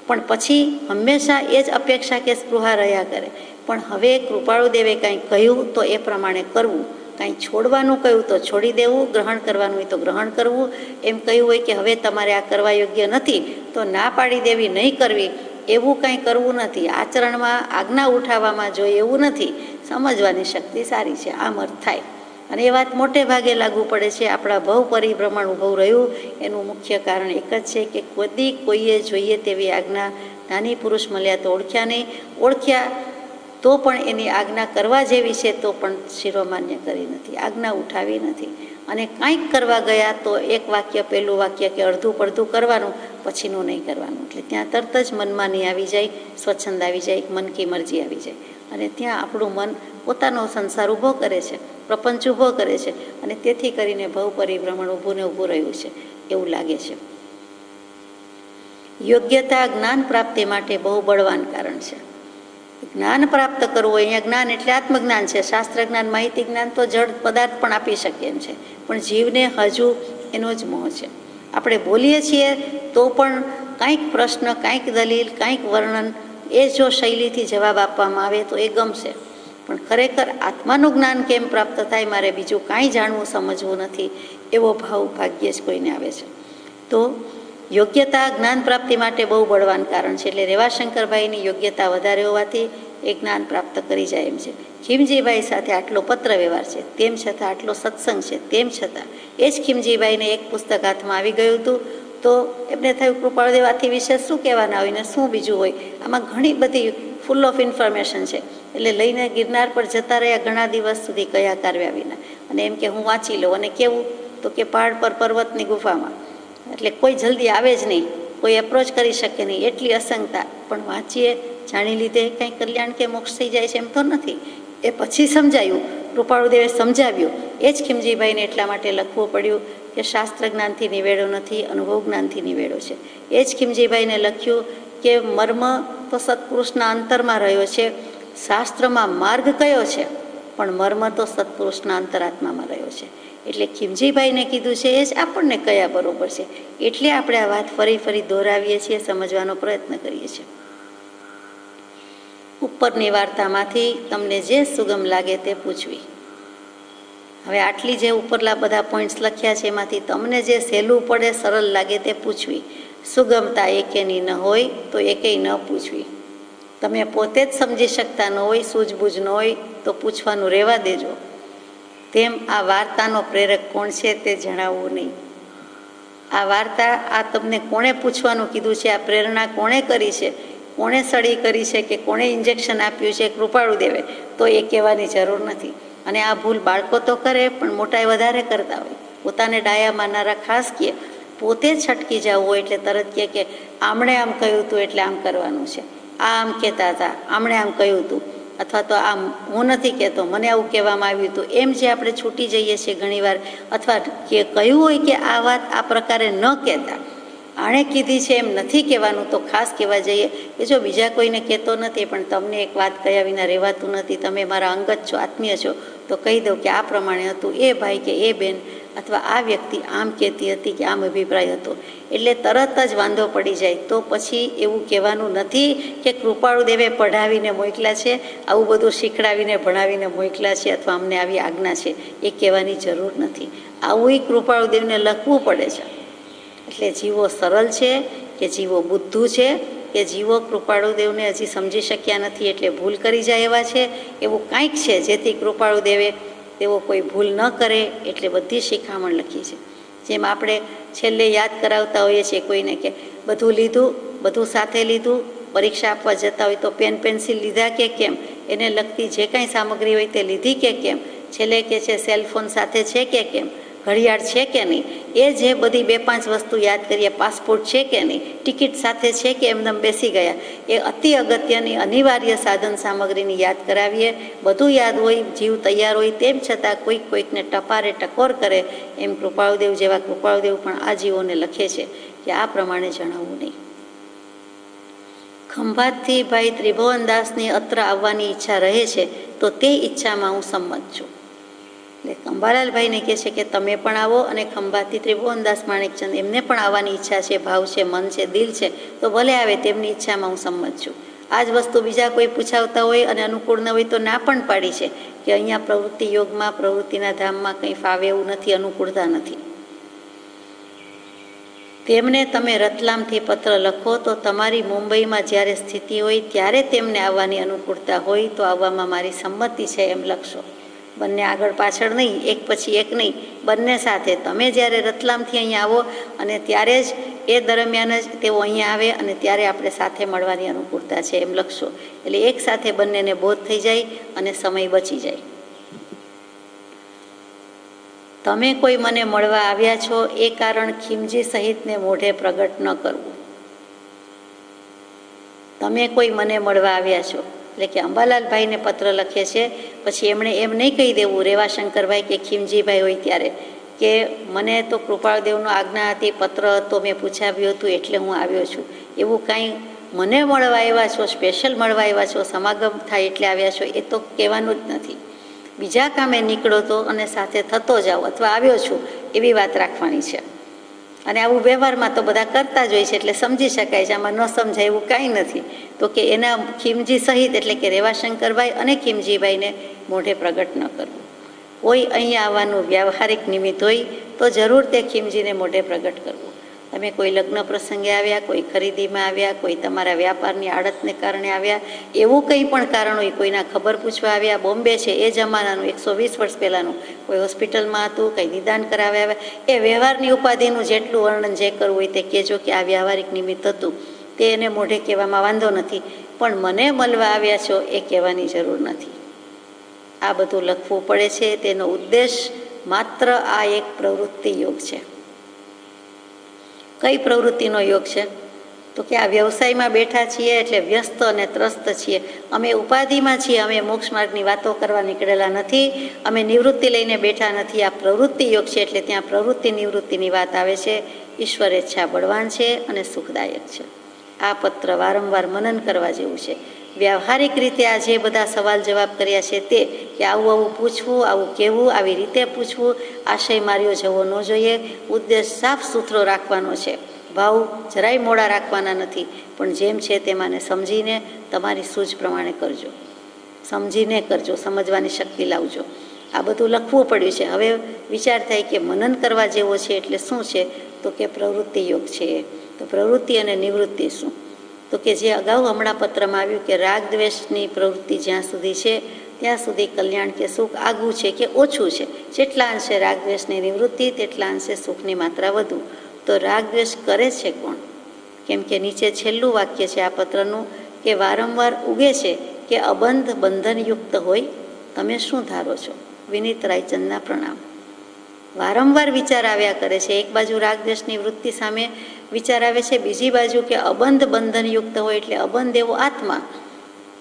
પણ પછી હંમેશા એ જ અપેક્ષા કે સ્પૃહા રહ્યા કરે. પણ હવે કૃપાળુદેવે કંઈ કહ્યું તો એ પ્રમાણે કરવું, કાંઈ છોડવાનું કહ્યું તો છોડી દેવું, ગ્રહણ કરવાનું હોય તો ગ્રહણ કરવું. એમ કહ્યું હોય કે હવે તમારે આ કરવા યોગ્ય નથી તો ના પાડી દેવી, નહીં કરવી, એવું કાંઈ કરવું નથી. આચરણમાં આજ્ઞા ઉઠાવવામાં જોઈએ એવું નથી. સમજવાની શક્તિ સારી છે, આમ અર્થ થાય. અને એ વાત મોટે ભાગે લાગુ પડે છે. આપણા ભવ પરિભ્રમણ ઊભું રહ્યું એનું મુખ્ય કારણ એક જ છે કે કોઈએ જોઈએ તેવી આજ્ઞા નાની પુરુષ મળ્યા તો ઓળખ્યા નહીં, ઓળખ્યા તો પણ એની આજ્ઞા કરવા જેવી છે તો પણ શિરોમાન્ય કરી નથી, આજ્ઞા ઉઠાવી નથી. અને કાંઈક કરવા ગયા તો એક વાક્ય, પહેલું વાક્ય કે અડધું પડધું કરવાનું, પછીનું નહીં કરવાનું. એટલે ત્યાં તરત જ મનમાની આવી જાય, સ્વચ્છંદ આવી જાય, મન કી મરજી આવી જાય. અને ત્યાં આપણું મન પોતાનો સંસાર ઊભો કરે છે, પ્રપંચ ઊભો કરે છે, અને તેથી કરીને ભવ પરિભ્રમણ ઊભું ને ઊભું રહ્યું છે એવું લાગે છે. યોગ્યતા જ્ઞાન પ્રાપ્તિ માટે બહુ બળવાન કારણ છે. જ્ઞાન પ્રાપ્ત કરવું, અહીંયા જ્ઞાન એટલે આત્મજ્ઞાન છે. શાસ્ત્ર જ્ઞાન, માહિતી જ્ઞાન તો જડ પદાર્થ પણ આપી શકે એમ છે, પણ જીવને હજુ એનો જ મોહ છે. આપણે બોલીએ છીએ તો પણ કાંઈક પ્રશ્ન, કાંઈક દલીલ, કાંઈક વર્ણન, એ જો શૈલીથી જવાબ આપવામાં આવે તો એ ગમશે. પણ ખરેખર આત્માનું જ્ઞાન કેમ પ્રાપ્ત થાય, મારે બીજું કાંઈ જાણવું, સમજવું નથી, એવો ભાવ ભાગ્યે જ કોઈને આવે છે. તો યોગ્યતા જ્ઞાન પ્રાપ્તિ માટે બહુ બળવાન કારણ છે. એટલે રેવાશંકરભાઈની યોગ્યતા વધારે હોવાથી એ જ્ઞાન પ્રાપ્ત કરી જાય એમ છે. ખીમજીભાઈ સાથે આટલો પત્ર વ્યવહાર છે, તેમ છતાં આટલો સત્સંગ છે, તેમ છતાં એ જ ખીમજીભાઈને એક પુસ્તક હાથમાં આવી ગયું હતું તો એમને થયું કૃપાળુદેવ આથી વિશે શું કહેવાના હોય ને શું બીજું હોય, આમાં ઘણી બધી ફૂલ ઓફ ઇન્ફોર્મેશન છે. એટલે લઈને ગિરનાર પર જતા રહ્યા ઘણા દિવસ સુધી કયા કાર્યા વિના, અને એમ કે હું વાંચી લઉં. અને કેવું તો કે પહાડ પર પર્વતની ગુફામાં, એટલે કોઈ જલ્દી આવે જ નહીં, કોઈ એપ્રોચ કરી શકે નહીં, એટલી અસંગતા. પણ વાંચીએ, જાણી લીધે કંઈ કલ્યાણ કે મોક્ષ થઈ જાય છે એમ તો નથી. એ પછી સમજાયું, કૃપાળુદેવે સમજાવ્યું. એ જ ખીમજીભાઈને એટલા માટે લખવું પડ્યું કે શાસ્ત્ર જ્ઞાનથી નિવેડો નથી, અનુભવ જ્ઞાનથી નિવેડો છે. એ જ ખીમજીભાઈને લખ્યું કે મર્મ તો સત્પુરુષના અંતરમાં રહ્યો છે, શાસ્ત્રમાં માર્ગ કયો છે, પણ મર્મ તો સત્પુરુષના અંતરાત્મામાં રહ્યો છે. એટલે ખીમજીભાઈને કીધું છે એ જ આપણને કયા બરોબર છે. એટલે આપણે આ વાત ફરી ફરી દોહરાવીએ છીએ, સમજવાનો પ્રયત્ન કરીએ છીએ. ઉપરની વાર્તામાંથી તમને જે સુગમ લાગે તે પૂછવી. હવે આટલી જે ઉપરલા બધા પોઈન્ટ્સ લખ્યા છે એમાંથી તમને જે સહેલું પડે, સરળ લાગે તે પૂછવી. સુગમતા એકેની ન હોય તો એકેય ન પૂછવી. તમે પોતે જ સમજી શકતા ન હોય, સૂઝબૂઝ ન હોય તો પૂછવાનું રહેવા દેજો. તેમ આ વાર્તાનો પ્રેરક કોણ છે તે જણાવવું નહીં. આ વાર્તા, આ તમને કોણે પૂછવાનું કીધું છે, આ પ્રેરણા કોણે કરી છે, કોણે સળી કરી છે કે કોણે ઇન્જેક્શન આપ્યું છે, કૃપાળુદેવે, તો એ કહેવાની જરૂર નથી. અને આ ભૂલ બાળકો તો કરે પણ મોટાએ વધારે કરતા હોય. પોતાને ડાયા માનનારા ખાસ કહે, પોતે જ છટકી જવું હોય એટલે તરત કહે કે આમણે આમ કહ્યું હતું એટલે આમ કરવાનું છે, આ આમ કહેતા હતા, આમણે આમ કહ્યું હતું, અથવા તો આમ હું નથી કહેતો, મને આવું કહેવામાં આવ્યું હતું. એમ જે આપણે છૂટી જઈએ છીએ ઘણીવાર, અથવા કે કહ્યું હોય કે આ વાત આ પ્રકારે ન કહેતા, આણે કીધી છે એમ નથી કહેવાનું, તો ખાસ કહેવા જઈએ કે જો બીજા કોઈને કહેતો નથી પણ તમને એક વાત કહ્યા વિના રહેવાતું નથી, તમે મારા અંગત છો, આત્મીય છો, તો કહી દઉં કે આ પ્રમાણે હતું, એ ભાઈ કે એ બેન અથવા આ વ્યક્તિ આમ કહેતી હતી કે આમ અભિપ્રાય હતો. એટલે તરત જ વાંધો પડી જાય. તો પછી એવું કહેવાનું નથી કે કૃપાળુદેવે પઢાવીને મોકલા છે, આવું બધું શીખડાવીને ભણાવીને મોકલા છે, અથવા અમને આવી આજ્ઞા છે, એ કહેવાની જરૂર નથી. આવું કૃપાળુદેવને લખવું પડે છે. એટલે જીવો સરળ છે કે જીવો બુદ્ધુ છે કે જીવો કૃપાળુદેવને હજી સમજી શક્યા નથી એટલે ભૂલ કરી જાય એવા છે, એવું કાંઈક છે જેથી કૃપાળુદેવે તેઓ કોઈ ભૂલ ન કરે એટલે બધી શિખામણ લખી છે. જેમ આપણે છેલ્લે યાદ કરાવતા હોઈએ છીએ કોઈને કે બધું લીધું, બધું સાથે લીધું, પરીક્ષા આપવા જતા હોય તો પેન પેન્સિલ લીધા કે કેમ, એને લગતી જે કાંઈ સામગ્રી હોય તે લીધી કે કેમ, છેલ્લે કે છે સેલફોન સાથે છે કે કેમ, ઘડિયાળ છે કે નહીં, એ જે બધી 2-5 વસ્તુ યાદ કરીએ, પાસપોર્ટ છે કે નહીં, ટિકિટ સાથે છે કે એમને બેસી ગયા, એ અતિ અગત્યની અનિવાર્ય સાધન સામગ્રીની યાદ કરાવીએ. બધું યાદ હોય, જીવ તૈયાર હોય, તેમ છતાં કોઈકને ટપારે ટકોર કરે. એમ કૃપાળુદેવ જેવા કૃપાળુદેવ પણ આ જીવોને લખે છે કે આ પ્રમાણે જણાવવું નહીં. ખંભાતથી ભાઈ ત્રિભુવનદાસની અત્ર આવવાની ઈચ્છા રહે છે તો તે ઈચ્છામાં હું સંમત છું. એટલે કંભાલાલભાઈને કહે છે કે તમે પણ આવો, અને ખંભાતથી ત્રિભુવનદાસ માણેકચંદ એમને પણ આવવાની ઈચ્છા છે, ભાવ છે, મન છે, દિલ છે, તો ભલે આવે, તેમની ઈચ્છામાં હું સંમત છું. આ જ વસ્તુ બીજા કોઈ પૂછાવતા હોય અને અનુકૂળ ન હોય તો ના પણ પાડી છે કે અહીંયા પ્રવૃત્તિ યોગમાં, પ્રવૃત્તિના ધામમાં કંઈ ફાવે એવું નથી, અનુકૂળતા નથી. તેમને તમે રતલામથી પત્ર લખો તો તમારી મુંબઈમાં જ્યારે સ્થિતિ હોય ત્યારે તેમને આવવાની અનુકૂળતા હોય તો આવવામાં મારી સંમતિ છે એમ લખશો. બંને આગળ પાછળ નહીં, એક પછી એક નહીં, બંને સાથે. તમે જ્યારે રતલામથી અહીંયા આવો અને ત્યારે જ એ દરમિયાન જ તેઓ અહીંયા આવે અને ત્યારે આપણે સાથે મળવાની અનુકૂળતા છે એમ લખશો. એટલે એક સાથે બંનેને બોધ થઈ જાય અને સમય બચી જાય. તમે કોઈ મને મળવા આવ્યા છો એ કારણ ખીમજી સહિતને મોઢે પ્રગટ ન કરવું. તમે કોઈ મને મળવા આવ્યા છો એટલે કે અંબાલાલભાઈને પત્ર લખે છે, પછી એમણે એમ નહીં કહી દેવું રેવાશંકરભાઈ કે ખીમજીભાઈ હોય ત્યારે કે મને તો કૃપાળદેવનો આજ્ઞા હતી, પત્ર હતો, મેં પૂછાવ્યું હતું એટલે હું આવ્યો છું. એવું કાંઈ મને મળવા આવ્યા છો, સ્પેશિયલ મળવા આવ્યા છો, સમાગમ થાય એટલે આવ્યા છો, એ તો કહેવાનું જ નથી. બીજા કામે નીકળો તો અને સાથે થતો જાઓ અથવા આવ્યો છું એવી વાત રાખવાની છે. અને આવું વ્યવહારમાં તો બધા કરતા જ હોય છે એટલે સમજી શકાય છે, આમાં ન સમજાય એવું કાંઈ નથી. તો કે એના ખીમજી સહિત એટલે કે રેવાશંકરભાઈ અને ખીમજીભાઈને મોઢે પ્રગટ ન કરવું. કોઈ અહીંયા આવવાનું વ્યવહારિક નિમિત્ત હોય તો જરૂર તે ખીમજીને મોઢે પ્રગટ કરવું. તમે કોઈ લગ્ન પ્રસંગે આવ્યા, કોઈ ખરીદીમાં આવ્યા, કોઈ તમારા વ્યાપારની આડતને કારણે આવ્યા, એવું કંઈ પણ કારણ હોય, કોઈના ખબર પૂછવા આવ્યા, બોમ્બે છે એ જમાનાનું 120 વર્ષ પહેલાંનું, કોઈ હોસ્પિટલમાં હતું, કંઈ નિદાન કરાવ્યા આવ્યા, એ વ્યવહારની ઉપાધિનું જેટલું વર્ણન જે કરવું હોય તે કહેજો કે આ વ્યવહારિક નિમિત્ત હતું, તે એને મોઢે કહેવામાં વાંધો નથી, પણ મને મળવા આવ્યા છો એ કહેવાની જરૂર નથી. આ બધું લખવું પડે છે. તેનો ઉદ્દેશ માત્ર આ એક પ્રવૃત્તિ યોગ છે. કઈ પ્રવૃત્તિનો યોગ છે? તો કે આ વ્યવસાયમાં બેઠા છીએ એટલે વ્યસ્ત અને ત્રસ્ત છીએ, અમે ઉપાધિમાં છીએ, અમે મોક્ષ માર્ગની વાતો કરવા નીકળેલા નથી, અમે નિવૃત્તિ લઈને બેઠા નથી. આ પ્રવૃત્તિ યોગ છે એટલે ત્યાં પ્રવૃત્તિ નિવૃત્તિની વાત આવે છે. ઈશ્વર ઈચ્છા બળવાન છે અને સુખદાયક છે. આ પત્ર વારંવાર મનન કરવા જેવું છે. વ્યવહારિક રીતે આ જે બધા સવાલ જવાબ કર્યા છે તે કે આવું આવું પૂછવું, આવું કહેવું, આવી રીતે પૂછવું, આશય માર્યો જવો ન જોઈએ. ઉદ્દેશ સાફ સુથરો રાખવાનો છે, ભાવ જરાય મોડા રાખવાના નથી, પણ જેમ છે તેમાંને સમજીને તમારી સૂઝ પ્રમાણે કરજો, સમજીને કરજો, સમજવાની શક્તિ લાવજો. આ બધું લખવું પડ્યું છે. હવે વિચાર થાય કે મનન કરવા જેવો છે એટલે શું છે? તો કે પ્રવૃત્તિ યોગ છે. તો પ્રવૃત્તિ અને નિવૃત્તિ શું? તો કે જે અગાઉ હમણાં પત્રમાં આવ્યું કે રાગ દ્વેષની પ્રવૃત્તિ જ્યાં સુધી છે ત્યાં સુધી કલ્યાણ કે સુખ આગવું છે કે ઓછું છે. જેટલા અંશે રાગ દ્વેષની નિવૃત્તિ તેટલા અંશે સુખની માત્રા વધુ. તો રાગ દ્વેષ કરે છે કોણ? કેમ કે નીચે છેલ્લું વાક્ય છે આ પત્રનું કે વારંવાર ઉગે છે કે અબંધ બંધનયુક્ત હોય. તમે શું ધારો છો? વિનીત રાયચંદના પ્રણામ. વારંવાર વિચાર આવ્યા કરે છે. એક બાજુ રાગ દ્વેષની વૃત્તિ સામે વિચાર આવે છે, બીજી બાજુ કે અબંધ બંધનયુક્ત હોય એટલે અબંધ એવો આત્મા,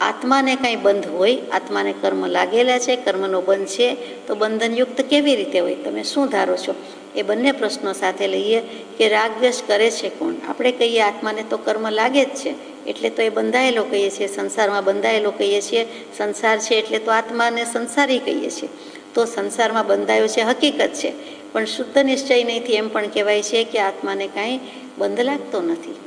આત્માને કાંઈ બંધ હોય, આત્માને કર્મ લાગેલા છે, કર્મનો બંધ છે, તો બંધનયુક્ત કેવી રીતે હોય? તમે શું ધારો છો? એ બંને પ્રશ્નો સાથે લઈએ કે રાગ દ્વેષ કરે છે કોણ? આપણે કહીએ આત્માને તો કર્મ લાગે જ છે એટલે તો એ બંધાયેલો કહીએ છીએ, સંસારમાં બંધાયેલો કહીએ છીએ, સંસાર છે એટલે તો આત્માને સંસારી કહીએ છીએ. તો સંસારમાં બંધાયો છે હકીકત છે, પણ શુદ્ધ નિશ્ચય નહીંથી એમ પણ કહેવાય છે કે આત્માને કાંઈ બંધ લાગતો નથી.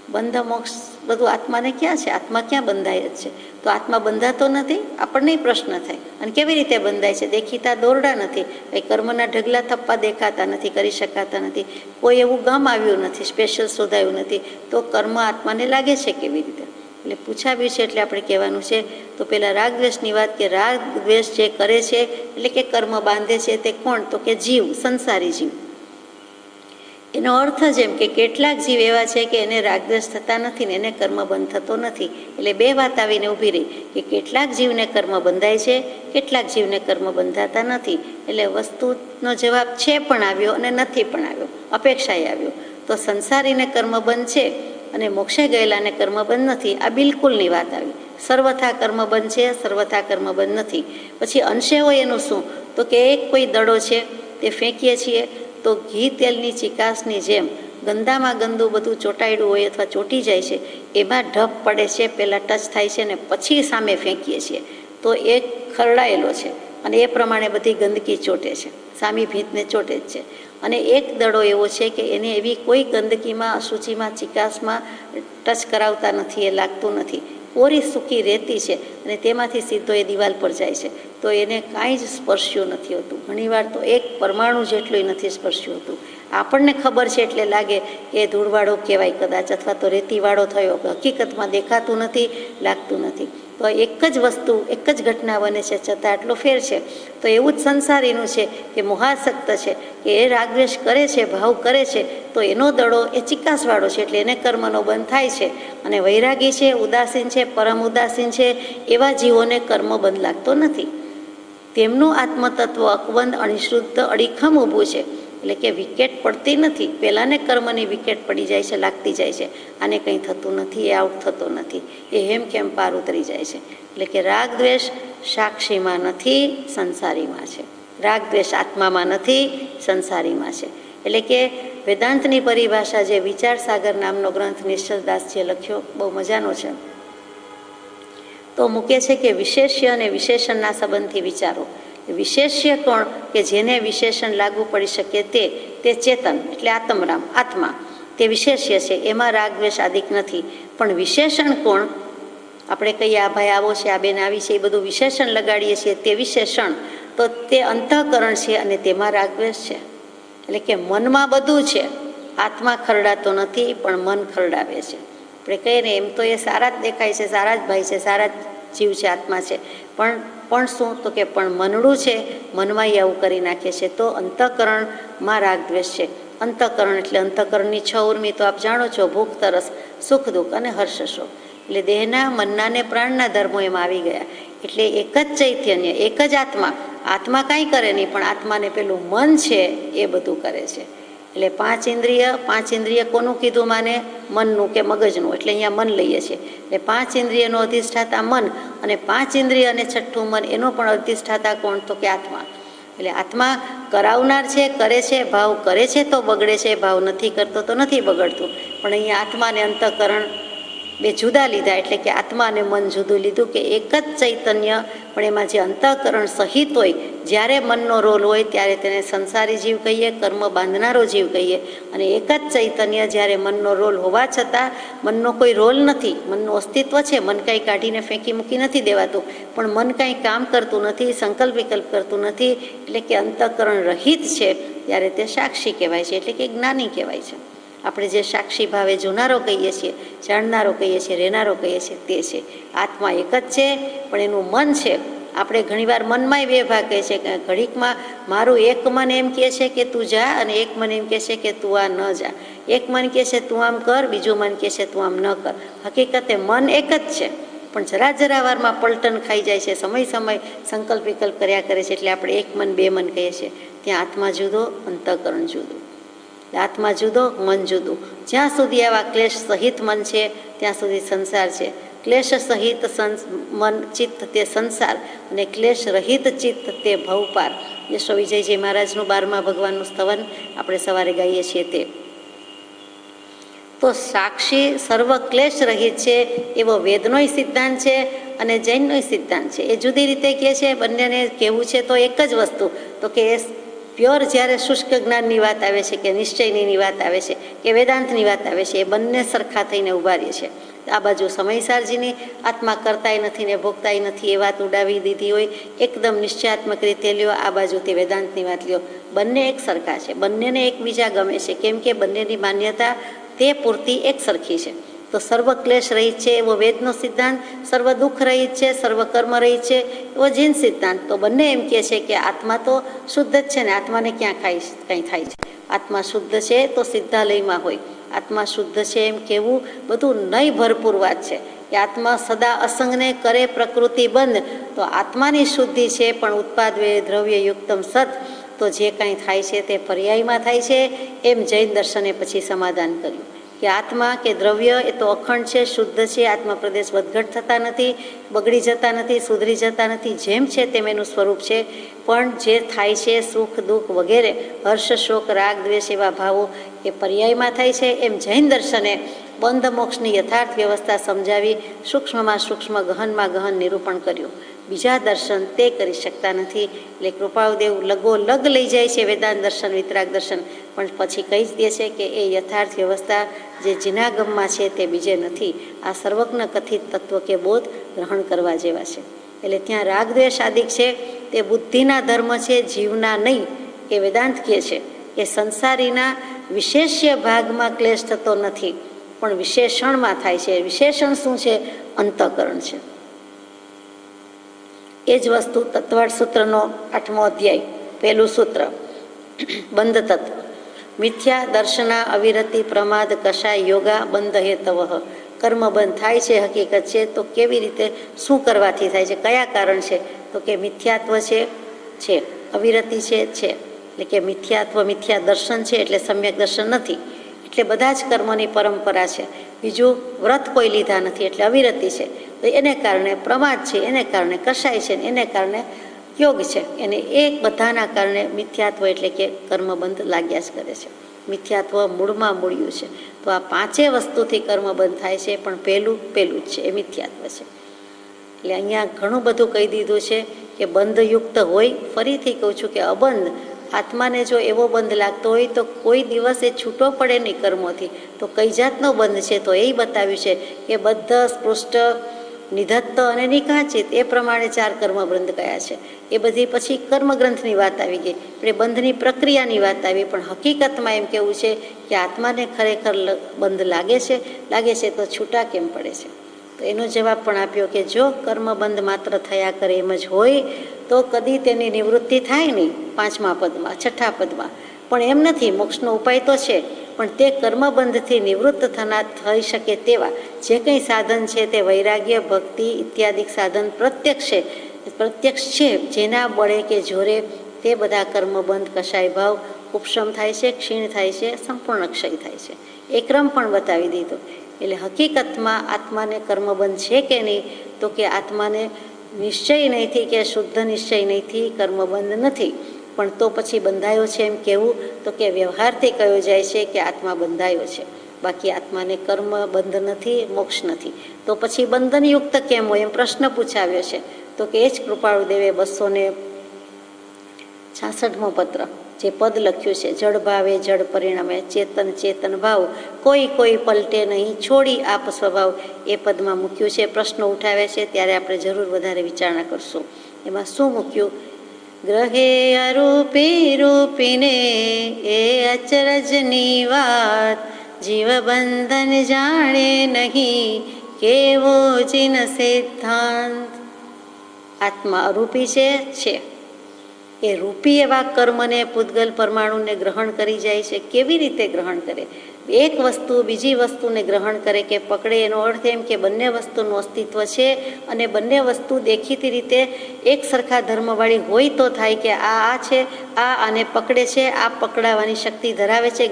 બંધ મોક્ષ બધું આત્માને ક્યાં છે? આત્મા ક્યાં બંધાય જ છે? તો આત્મા બંધાતો નથી? આપણને પ્રશ્ન થાય. અને કેવી રીતે બંધાય છે? દેખીતા દોરડા નથી, કંઈ કર્મના ઢગલા થપ્પા દેખાતા નથી, કરી શકાતા નથી, કોઈ એવું ગામ આવ્યું નથી, સ્પેશિયલ શોધાયું નથી, તો કર્મ આત્માને લાગે છે કેવી રીતે? એટલે પૂછાવ્યું છે એટલે આપણે કહેવાનું છે. તો પહેલાં રાગ દ્વેષની વાત કે રાગ દ્વેષ જે કરે છે એટલે કે કર્મ બાંધે છે તે કોણ? તો કે જીવ, સંસારી જીવ. એનો અર્થ જ એમ કે કેટલાક જીવ એવા છે કે એને રાગદ્વેષ થતા નથી ને એને કર્મ બંધ થતો નથી. એટલે બે વાત આવીને ઊભી રહી કે કેટલાક જીવને કર્મ બંધાય છે, કેટલાક જીવને કર્મ બંધાતા નથી. એટલે વસ્તુનો જવાબ છે પણ આવ્યો અને નથી પણ આવ્યો, અપેક્ષાએ આવ્યો. તો સંસારીને કર્મ બંધ છે અને મોક્ષે ગયેલાને કર્મ બંધ નથી, આ બિલકુલની વાત આવી. સર્વથા કર્મ બંધ છે, સર્વથા કર્મ બંધ નથી. પછી અંશે હોય એનું શું? તો કે એક કોઈ દડો છે તે ફેંકીએ છીએ તો ઘી તેલની ચિકાસની જેમ ગંદામાં ગંદુ બધું ચોંટાડ્યું હોય અથવા ચોંટી જાય છે, એમાં ઢપ પડે છે, પહેલાં ટચ થાય છે ને પછી સામે ફેંકીએ છીએ તો એ ખરડાયેલો છે અને એ પ્રમાણે બધી ગંદકી ચોંટે છે, સામી ભીતને ચોંટે જ છે. અને એક દડો એવો છે કે એને એવી કોઈ ગંદકીમાં, અશુચિમાં, ચિકાસમાં ટચ કરાવતા નથી, એ લાગતું નથી, કોરી સૂકી રહેતી છે અને તેમાંથી સીધો એ દિવાલ પર જાય છે તો એને કાંઈ જ સ્પર્શ્યું નથી હોતું. ઘણીવાર તો એક પરમાણુ જેટલું નથી સ્પર્શ્યું હતું. આપણને ખબર છે એટલે લાગે કે ધૂળવાળો કહેવાય કદાચ, અથવા તો રેતીવાળો થયો, હકીકતમાં દેખાતું નથી, લાગતું નથી. તો એક જ વસ્તુ એક જ ઘટના બને છે છતાં આટલો ફેર છે. તો એવું જ સંસારીનું છે કે મોહાસક્ત છે, કે એ રાગદ્વેષ કરે છે, ભાવ કરે છે, તો એનો દડો એ ચિકાસવાળો છે, એટલે એને કર્મનો બંધ થાય છે. અને વૈરાગી છે, ઉદાસીન છે, પરમ ઉદાસીન છે, એવા જીવોને કર્મ બંધ લાગતો નથી. તેમનું આત્મતત્વ અકબંધ, અણિશુદ્ધ, અડીખમ ઊભું છે. એટલે કે વિકેટ પડતી નથી, પહેલાંને કર્મની વિકેટ પડી જાય છે, લાગતી જાય છે. આને કંઈ થતું નથી, એ આઉટ થતો નથી, એ હેમ કેમ પાર ઉતરી જાય છે. એટલે કે રાગ દ્વેષ સાક્ષીમાં નથી, સંસારીમાં છે. રાગ દ્વેષ આત્મામાં નથી, સંસારીમાં છે. એટલે કે વેદાંતની પરિભાષા જે વિચાર સાગર નામનો ગ્રંથ નિશ્ચલદાસજીએ લખ્યો, બહુ મજાનો છે. તો મૂકે છે કે વિશેષ્ય અને વિશેષણના સંબંધથી વિચારો. વિશેષ્ય કોણ? કે જેને વિશેષણ લાગુ પડી શકે તે ચેતન, એટલે આત્મરામ, આત્મા, તે વિશેષ્ય છે, એમાં રાગ દ્વેષ આદિક નથી. પણ વિશેષણ કોણ? આપણે કહીએ આ ભાઈ આવો છે, આ બેન આવી છે, એ બધું વિશેષણ લગાડીએ છીએ, તે વિશેષણ તો તે અંતઃકરણ છે, અને તેમાં રાગ દ્વેષ છે. એટલે કે મનમાં બધું છે, આત્મા ખરડાતો નથી, પણ મન ખરડાવે છે. આપણે કહીએ ને એમ તો એ સારા જ દેખાય છે, સારા જ ભાઈ છે, સારા જ જીવ છે, આત્મા છે, પણ શું? તો કે પણ મનડું છે, મનમાં એ આવું કરી નાખે છે. તો અંતઃકરણમાં રાગ દ્વેષ છે. અંતઃકરણ એટલે અંતઃકરણની 6 ઉર્મિ તો આપ જાણો છો: ભૂખ, તરસ, સુખ દુઃખ અને હર્ષ શોક. એટલે દેહના, મનના ને પ્રાણના ધર્મો એમાં આવી ગયા. એટલે એક જ ચૈતન્ય, એક જ આત્મા. આત્મા કાંઈ કરે નહીં, પણ આત્માને પેલું મન છે એ બધું કરે છે. એટલે પાંચ ઇન્દ્રિય કોનું કીધું માને? મનનું કે મગજનું. એટલે અહીંયા મન લઈએ છીએ. એટલે 5 ઇન્દ્રિયનો અધિષ્ઠાતા મન, અને 5 ઇન્દ્રિય અને છઠ્ઠું મન, એનો પણ અધિષ્ઠાતા કોણ? તો કે આત્મા. એટલે આત્મા કરાવનાર છે, કરે છે, ભાવ કરે છે તો બગડે છે, ભાવ નથી કરતો તો નથી બગડતું. પણ અહીંયા આત્મા અને અંતઃકરણ બે જુદા લીધા. એટલે કે આત્મા અને મન જુદું લીધું, કે એક જ ચૈતન્ય, પણ એમાં જે અંતઃકરણ સહિત હોય, જ્યારે મનનો રોલ હોય ત્યારે તેને સંસારી જીવ કહીએ, કર્મ બાંધનારો જીવ કહીએ. અને એક જ ચૈતન્ય જ્યારે મનનો રોલ હોવા છતાં મનનો કોઈ રોલ નથી, મનનું અસ્તિત્વ છે, મન કાંઈ કાઢીને ફેંકી મૂકી નથી દેવાતું, પણ મન કાંઈ કામ કરતું નથી, સંકલ્પ વિકલ્પ કરતું નથી. એટલે કે અંતઃકરણ રહિત છે, ત્યારે તે સાક્ષી કહેવાય છે, એટલે કે જ્ઞાની કહેવાય છે. આપણે જે સાક્ષી ભાવે જોનારો કહીએ છીએ, જાણનારો કહીએ છીએ, રહેનારો કહીએ છીએ, તે છે. આત્મા એક જ છે, પણ એનું મન છે. આપણે ઘણીવાર મનમાંય બે ભાગ કહે છે, કે ઘડીકમાં મારું એક મન એમ કહે છે કે તું જા, અને એક મન એમ કહે છે કે તું આ ન જા. એક મન કહે છે તું આમ કર, બીજું મન કહે છે તું આમ ન કર. હકીકતે મન એક જ છે, પણ જરા વારમાં પલટન ખાઈ જાય છે, સમય સંકલ્પ વિકલ્પ કર્યા કરે છે. એટલે આપણે એક મન, બે મન કહીએ છીએ. ત્યાં આત્મા જુદો, અંતઃકરણ જુદું. આત્મા જુદો, મન જુદું. જ્યાં સુધી આવા ક્લેશ સહિત મન છે, ત્યાં સુધી સંસાર છે. ક્લેશ સહિત મન, ચિત્ત તે સંસાર, અને ક્લેશ રહિત ચિત્ત તે ભવપાર. યશો વિજયજી મહારાજનું 12મા ભગવાનનું સ્તવન આપણે સવારે ગાઈએ છીએ તે. તો સાક્ષી સર્વ ક્લેશ રહિત છે, એવો વેદનોય સિદ્ધાંત છે અને જૈનનોય સિદ્ધાંત છે. એ જુદી રીતે કહે છે. બંનેને કહેવું છે તો એક જ વસ્તુ, તો કે એ પ્યોર જ્યારે શુષ્ક જ્ઞાનની વાત આવે છે, કે નિશ્ચયની વાત આવે છે, કે વેદાંતની વાત આવે છે, એ બંને સરખા થઈને ઉભા રહે છે. આ બાજુ સમયસારજીની આત્મા કરતાય નથી ને ભોગતાય નથી એ વાત ઉડાવી દીધી હોય, એકદમ નિશ્ચયાત્મક રીતે લ્યો. આ બાજુથી વેદાંતની વાત લ્યો. બંને એક સરખા છે, બંનેને એકબીજા ગમે છે, કેમ કે બંનેની માન્યતા તે પૂરતી એક સરખી છે. તો સર્વ ક્લેશ રહિત છે એવો વેદનો સિદ્ધાંત, સર્વ દુઃખ રહિત છે, સર્વ કર્મ રહિત છે એવો જૈન સિદ્ધાંત. તો બંને એમ કહે છે કે આત્મા તો શુદ્ધ જ છે ને, આત્માને ક્યાં કંઈ થાય છે? આત્મા શુદ્ધ છે તો સિદ્ધાલયમાં હોય. આત્મા શુદ્ધ છે એમ કહેવું બધું નહીં ભરપૂર વાત છે. કે આત્મા સદા અસંગને કરે પ્રકૃતિ બંધ. તો આત્માની શુદ્ધિ છે, પણ ઉત્પાદ વે દ્રવ્ય યુક્તમ સત, તો જે કાંઈ થાય છે તે પર્યાયમાં થાય છે. એમ જૈન દર્શને પછી સમાધાન કર્યું કે આત્મા કે દ્રવ્ય એ તો અખંડ છે, શુદ્ધ છે. આત્મા પ્રદેશ વધઘટ થતા નથી, બગડી જતા નથી, સુધરી જતા નથી. જેમ છે તેમ એનું સ્વરૂપ છે. પણ જે થાય છે સુખ દુઃખ વગેરે, હર્ષ શોક રાગ દ્વેષ એવા ભાવો એ પર્યાયમાં થાય છે. એમ જૈન દર્શને બંધ મોક્ષની યથાર્થ વ્યવસ્થા સમજાવી સૂક્ષ્મમાં સૂક્ષ્મ, ગહનમાં ગહન નિરૂપણ કર્યું. બીજા દર્શન તે કરી શકતા નથી. એટલે કૃપાળુદેવ લગોલગ લઈ જાય છે વેદાંત દર્શન, વિતરાગ દર્શન, પણ પછી કહી જ દે છે કે એ યથાર્થ વ્યવસ્થા જે જીનાગમમાં છે તે બીજે નથી. આ સર્વજ્ઞ કથિત તત્વ કે બોધ ગ્રહણ કરવા જેવા છે. એટલે ત્યાં રાગદ્વેષ આદિક છે તે બુદ્ધિના ધર્મ છે, જીવના નહીં. એ વેદાંત કહે છે કે સંસારીના વિશેષ્ય ભાગમાં ક્લેશ થતો નથી, પણ વિશેષણમાં થાય છે. વિશેષણ શું છે? અંતઃકરણ છે. એ જ વસ્તુ તત્વાર્થ સૂત્રનો 8મો અધ્યાય 1લું સૂત્ર, બંધ તત્વ. મિથ્યા દર્શના અવિરતિ પ્રમાદ કષાય યોગા બંધ હેતવ. કર્મ બંધ થાય છે હકીકત છે, તો કેવી રીતે, શું કરવાથી થાય છે, કયા કારણ છે? તો કે મિથ્યાત્વ છે, અવિરતિ છે, એટલે કે મિથ્યાત્વ, મિથ્યા દર્શન છે એટલે સમ્યક દર્શન નથી, એટલે બધા જ કર્મોની પરંપરા છે. બીજું વ્રત કોઈ લીધા નથી એટલે અવિરતિ છે, તો એને કારણે પ્રમાદ છે, એને કારણે કષાય છે, એને કારણે યોગ છે. એને એક બધાના કારણે મિથ્યાત્વ એટલે કે કર્મબંધ લાગ્યા જ કરે છે. મિથ્યાત્વ મૂળમાં મૂળ્યું છે. તો આ 5 વસ્તુથી કર્મ બંધ થાય છે, પણ પહેલું જ છે એ મિથ્યાત્વ છે. એટલે અહીંયા ઘણું બધું કહી દીધું છે કે બંધયુક્ત હોય. ફરીથી કહું છું કે અબંધ આત્માને જો એવો બંધ લાગતો હોય તો કોઈ દિવસ એ છૂટો પડે નહીં કર્મોથી. તો કઈ જાતનો બંધ છે? તો એ બતાવ્યું છે કે બદ્ધ, સ્પૃષ્ટ, નિધત્ત અને નિકાંચિત, એ પ્રમાણે 4 કર્મ બંધ કયા છે. એ બધી પછી કર્મગ્રંથની વાત આવી ગઈ, એટલે બંધની પ્રક્રિયાની વાત આવી. પણ હકીકતમાં એમ કેવું છે કે આત્માને ખરેખર બંધ લાગે છે તો છૂટા કેમ પડે છે? તો એનો જવાબ પણ આપ્યો કે જો કર્મબંધ માત્ર થયા કરે એમ જ હોય તો કદી તેની નિવૃત્તિ થાય નહીં. 5મા પદમાં, 6ઠા પદમાં. પણ એમ નથી, મોક્ષનો ઉપાય તો છે, પણ તે કર્મબંધથી નિવૃત્ત થઈ શકે તેવા જે કંઈ સાધન છે તે વૈરાગ્ય, ભક્તિ ઇત્યાદિ સાધન પ્રત્યક્ષ છે, જેના બળે કે જોરે તે બધા કર્મબંધ કષાય ભાવ ઉપશમ થાય છે, ક્ષીણ થાય છે, સંપૂર્ણ ક્ષય થાય છે. એ ક્રમ પણ બતાવી દીધો. એટલે હકીકતમાં આત્માને કર્મબંધ છે કે નહીં? તો કે આત્માને નિશ્ચય નહીંથી કે શુદ્ધ નિશ્ચય નહીંથી કર્મબંધ નથી. પણ તો પછી બંધાયો છે એમ કહેવું? તો કે વ્યવહારથી કહ્યું જાય છે કે આત્મા બંધાયો છે, બાકી આત્માને કર્મ બંધ નથી, મોક્ષ નથી. તો પછી બંધનયુક્ત કેમ હોય એમ પ્રશ્ન પૂછાવ્યો છે. તો કે એ જ કૃપાળુદેવે 266મો પત્ર જે પદ લખ્યું છે, જળ ભાવે જળ પરિણામે ચેતન ભાવ કોઈ પલટે નહીં છોડી આપ સ્વભાવ, એ પદમાં મૂક્યું છે. પ્રશ્નો ઉઠાવે છે ત્યારે આપણે જરૂર વધારે વિચારણા કરશું. એમાં શું મૂક્યું? ગ્રહે રૂપીને એ અચરજની વાત, જીવ બંધન જાણે નહીં કેવો જીન સિદ્ધાંત. આત્મા અરૂપી છે. એ રૂપી એવા કર્મને, પૂતગલ પરમાણુને ગ્રહણ કરી જાય છે. કેવી રીતે ગ્રહણ કરે? એક વસ્તુ બીજી વસ્તુને ગ્રહણ કરે કે પકડે. એનો અર્થ એમ કે બંને વસ્તુનું અસ્તિત્વ છે અને બંને વસ્તુ દેખીતી રીતે એક સરખા ધર્મવાળી હોય તો થાય કે આ છે, આ આને પકડે છે, આ પકડાવાની શક્તિ ધરાવે છે,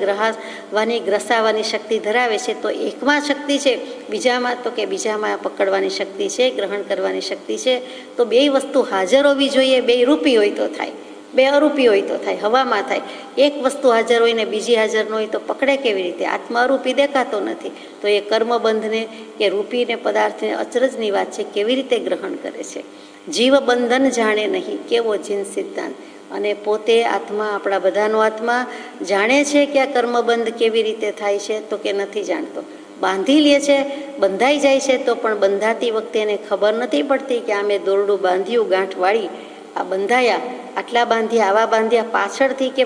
ગ્રસાવાની શક્તિ ધરાવે છે. તો એકમાં શક્તિ છે, બીજામાં તો કે બીજામાં પકડવાની શક્તિ છે, ગ્રહણ કરવાની શક્તિ છે. તો 2 વસ્તુ હાજર હોવી જોઈએ. 2 રૂપી હોય તો થાય, 2 અરૂપી હોય તો થાય, હવામાં થાય. એક વસ્તુ હાજર હોય ને બીજી હાજર ન હોય તો પકડે કેવી રીતે? આત્મા અરૂપી દેખાતો નથી. તો એ કર્મબંધને કે રૂપીને પદાર્થને અચરજની વાત છે, કેવી રીતે ગ્રહણ કરે છે? જીવ બંધન જાણે નહીં કેવો જીન સિદ્ધાંત. અને પોતે આત્મા, આપણા બધાનો આત્મા જાણે છે કે આ કર્મબંધ કેવી રીતે થાય છે? તો કે નથી જાણતો. બાંધી લે છે, બંધાઈ જાય છે, તો પણ બંધાતી વખતે એને ખબર નથી પડતી કે આ મેં દોરડું બાંધ્યું, ગાંઠ વાળી, આ બંધાયા, આટલા બાંધ્યા, આવા બાંધ્યા, પાછળથી કે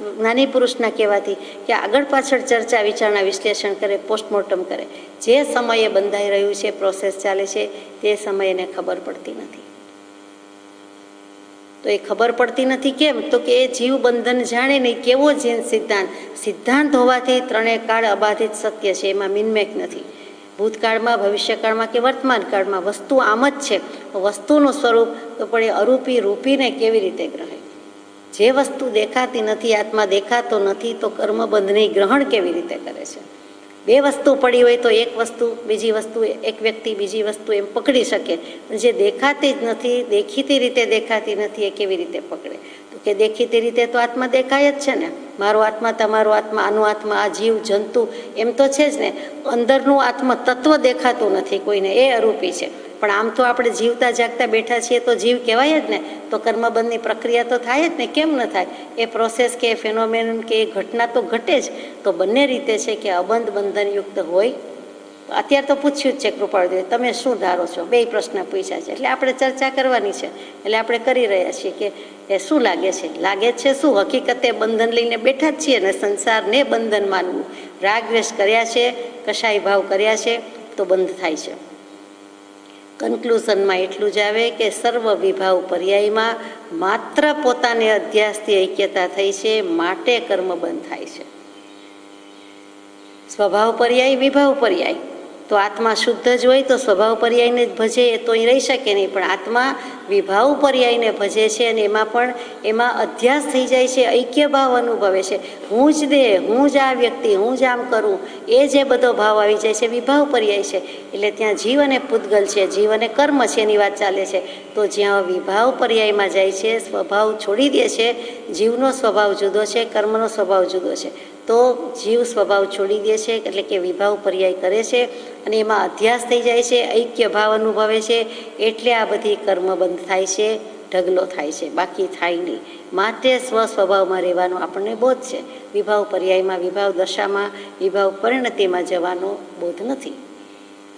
જ્ઞાની પુરુષના કહેવાથી કે આગળ પાછળ ચર્ચા વિચારણા વિશ્લેષણ કરે, પોસ્ટમોર્ટમ કરે. જે સમયે બંધાઈ રહ્યું છે, પ્રોસેસ ચાલે છે, તે સમયે એને ખબર પડતી નથી. તો એ ખબર પડતી નથી કેમ? તો કે એ જીવ બંધન જાણે નહીં કેવો જીન સિદ્ધાંત હોવાથી 3 કાળ અબાધિત સત્ય છે, એમાં મિનમેક નથી. ભૂતકાળમાં, ભવિષ્યકાળમાં કે વર્તમાન કાળમાં વસ્તુ આમ જ છે. વસ્તુનું સ્વરૂપ તો પણ એ અરૂપી રૂપીને કેવી રીતે ગ્રહે? જે વસ્તુ દેખાતી નથી, આત્મા દેખાતો નથી, તો કર્મબંધની ગ્રહણ કેવી રીતે કરે છે? 2 વસ્તુ પડી હોય તો એક વસ્તુ બીજી વસ્તુ, એક વ્યક્તિ બીજી વસ્તુ એમ પકડી શકે, પણ જે દેખાતી જ નથી, દેખીતી રીતે દેખાતી નથી, એ કેવી રીતે પકડે? તો કે દેખીતી રીતે તો આત્મા દેખાય જ છે ને. મારો આત્મા, તમારો આત્મા, આનો આત્મા, આ જીવ જંતુ એમ તો છે જ ને. અંદરનું આત્મ તત્વ દેખાતું નથી કોઈને, એ અરૂપી છે. પણ આમ તો આપણે જીવતા જાગતા બેઠા છીએ તો જીવ કહેવાય જ ને. તો કર્મબંધની પ્રક્રિયા તો થાય જ ને, કેમ ન થાય? એ પ્રોસેસ કે ફેનોમેન કે એ ઘટના તો ઘટે જ. તો બંને રીતે છે કે અબંધ બંધનયુક્ત હોય. અત્યારે તો પૂછ્યું જ છે કૃપાળુદેવ, તમે શું ધારો છો? 2 પ્રશ્ન પૂછ્યા છે, એટલે આપણે ચર્ચા કરવાની છે. એટલે આપણે કરી રહ્યા છીએ કે એ શું લાગે છે? લાગે છે શું? હકીકતે બંધન લઈને બેઠા જ છીએ ને. સંસારને બંધન માનવું, રાગ દ્વેષ કર્યા છે, કશાય ભાવ કર્યા છે, તો બંધ થાય છે. કન્ક્લુઝનમાં એટલું જ આવે કે સર્વ વિભાવ પર્યાયમાં માત્ર પોતાને અધ્યાસથી ઐક્યતા થઈ છે, માટે કર્મ બંધ થાય છે. સ્વભાવ પર્યાય, વિભાવ પર્યાય, તો આત્મા શુદ્ધ જ હોય તો સ્વભાવ પર્યાયને જ ભજે તો એ રહી શકે નહીં, પણ આત્મા વિભાવ પર્યાયને ભજે છે અને એમાં અધ્યાસ થઈ જાય છે, ઐક્ય ભાવ અનુભવે છે. હું જ દેહ, હું જ આ વ્યક્તિ, હું જ આમ કરું, એ જે બધો ભાવ આવી જાય છે વિભાવ પર્યાય છે. એટલે ત્યાં જીવ અને પૂતગલ છે, જીવ અને કર્મ છે એની વાત ચાલે છે. તો જ્યાં વિભાવ પર્યાયમાં જાય છે, સ્વભાવ છોડી દે છે, જીવનો સ્વભાવ જુદો છે, કર્મનો સ્વભાવ જુદો છે, તો જીવ સ્વભાવ છોડી દે છે, એટલે કે વિભાવ પર્યાય કરે છે અને એમાં અધ્યાસ થઈ જાય છે, ઐક્ય ભાવ અનુભવે છે. એટલે આ બધી કર્મ બંધ થાય છે, ઢગલો થાય છે, બાકી થાય નહીં. માટે સ્વસ્વભાવમાં રહેવાનો આપણને બોધ છે. વિભાવ પર્યાયમાં, વિભાવ દશામાં, વિભાવ પરિણતિમાં જવાનો બોધ નથી.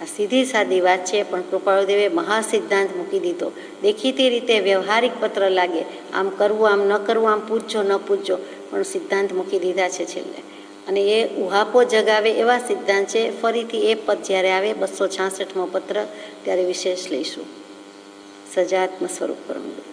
આ સીધી સાદી વાત છે, પણ કૃપાળુદેવે મહાસિદ્ધાંત મૂકી દીધો. દેખીતી રીતે વ્યવહારિક પત્ર લાગે, આમ કરવું, આમ ન કરવું, આમ પૂછજો ન પૂછજો, પણ સિદ્ધાંત મૂકી દીધા છે છેલ્લે. અને એ ઉહાપો જગાવે એવા સિદ્ધાંત છે. ફરીથી એ પદ જ્યારે આવે 266મો પત્ર ત્યારે વિશેષ લઈશું. સજાત્મ સ્વરૂપ પરમ.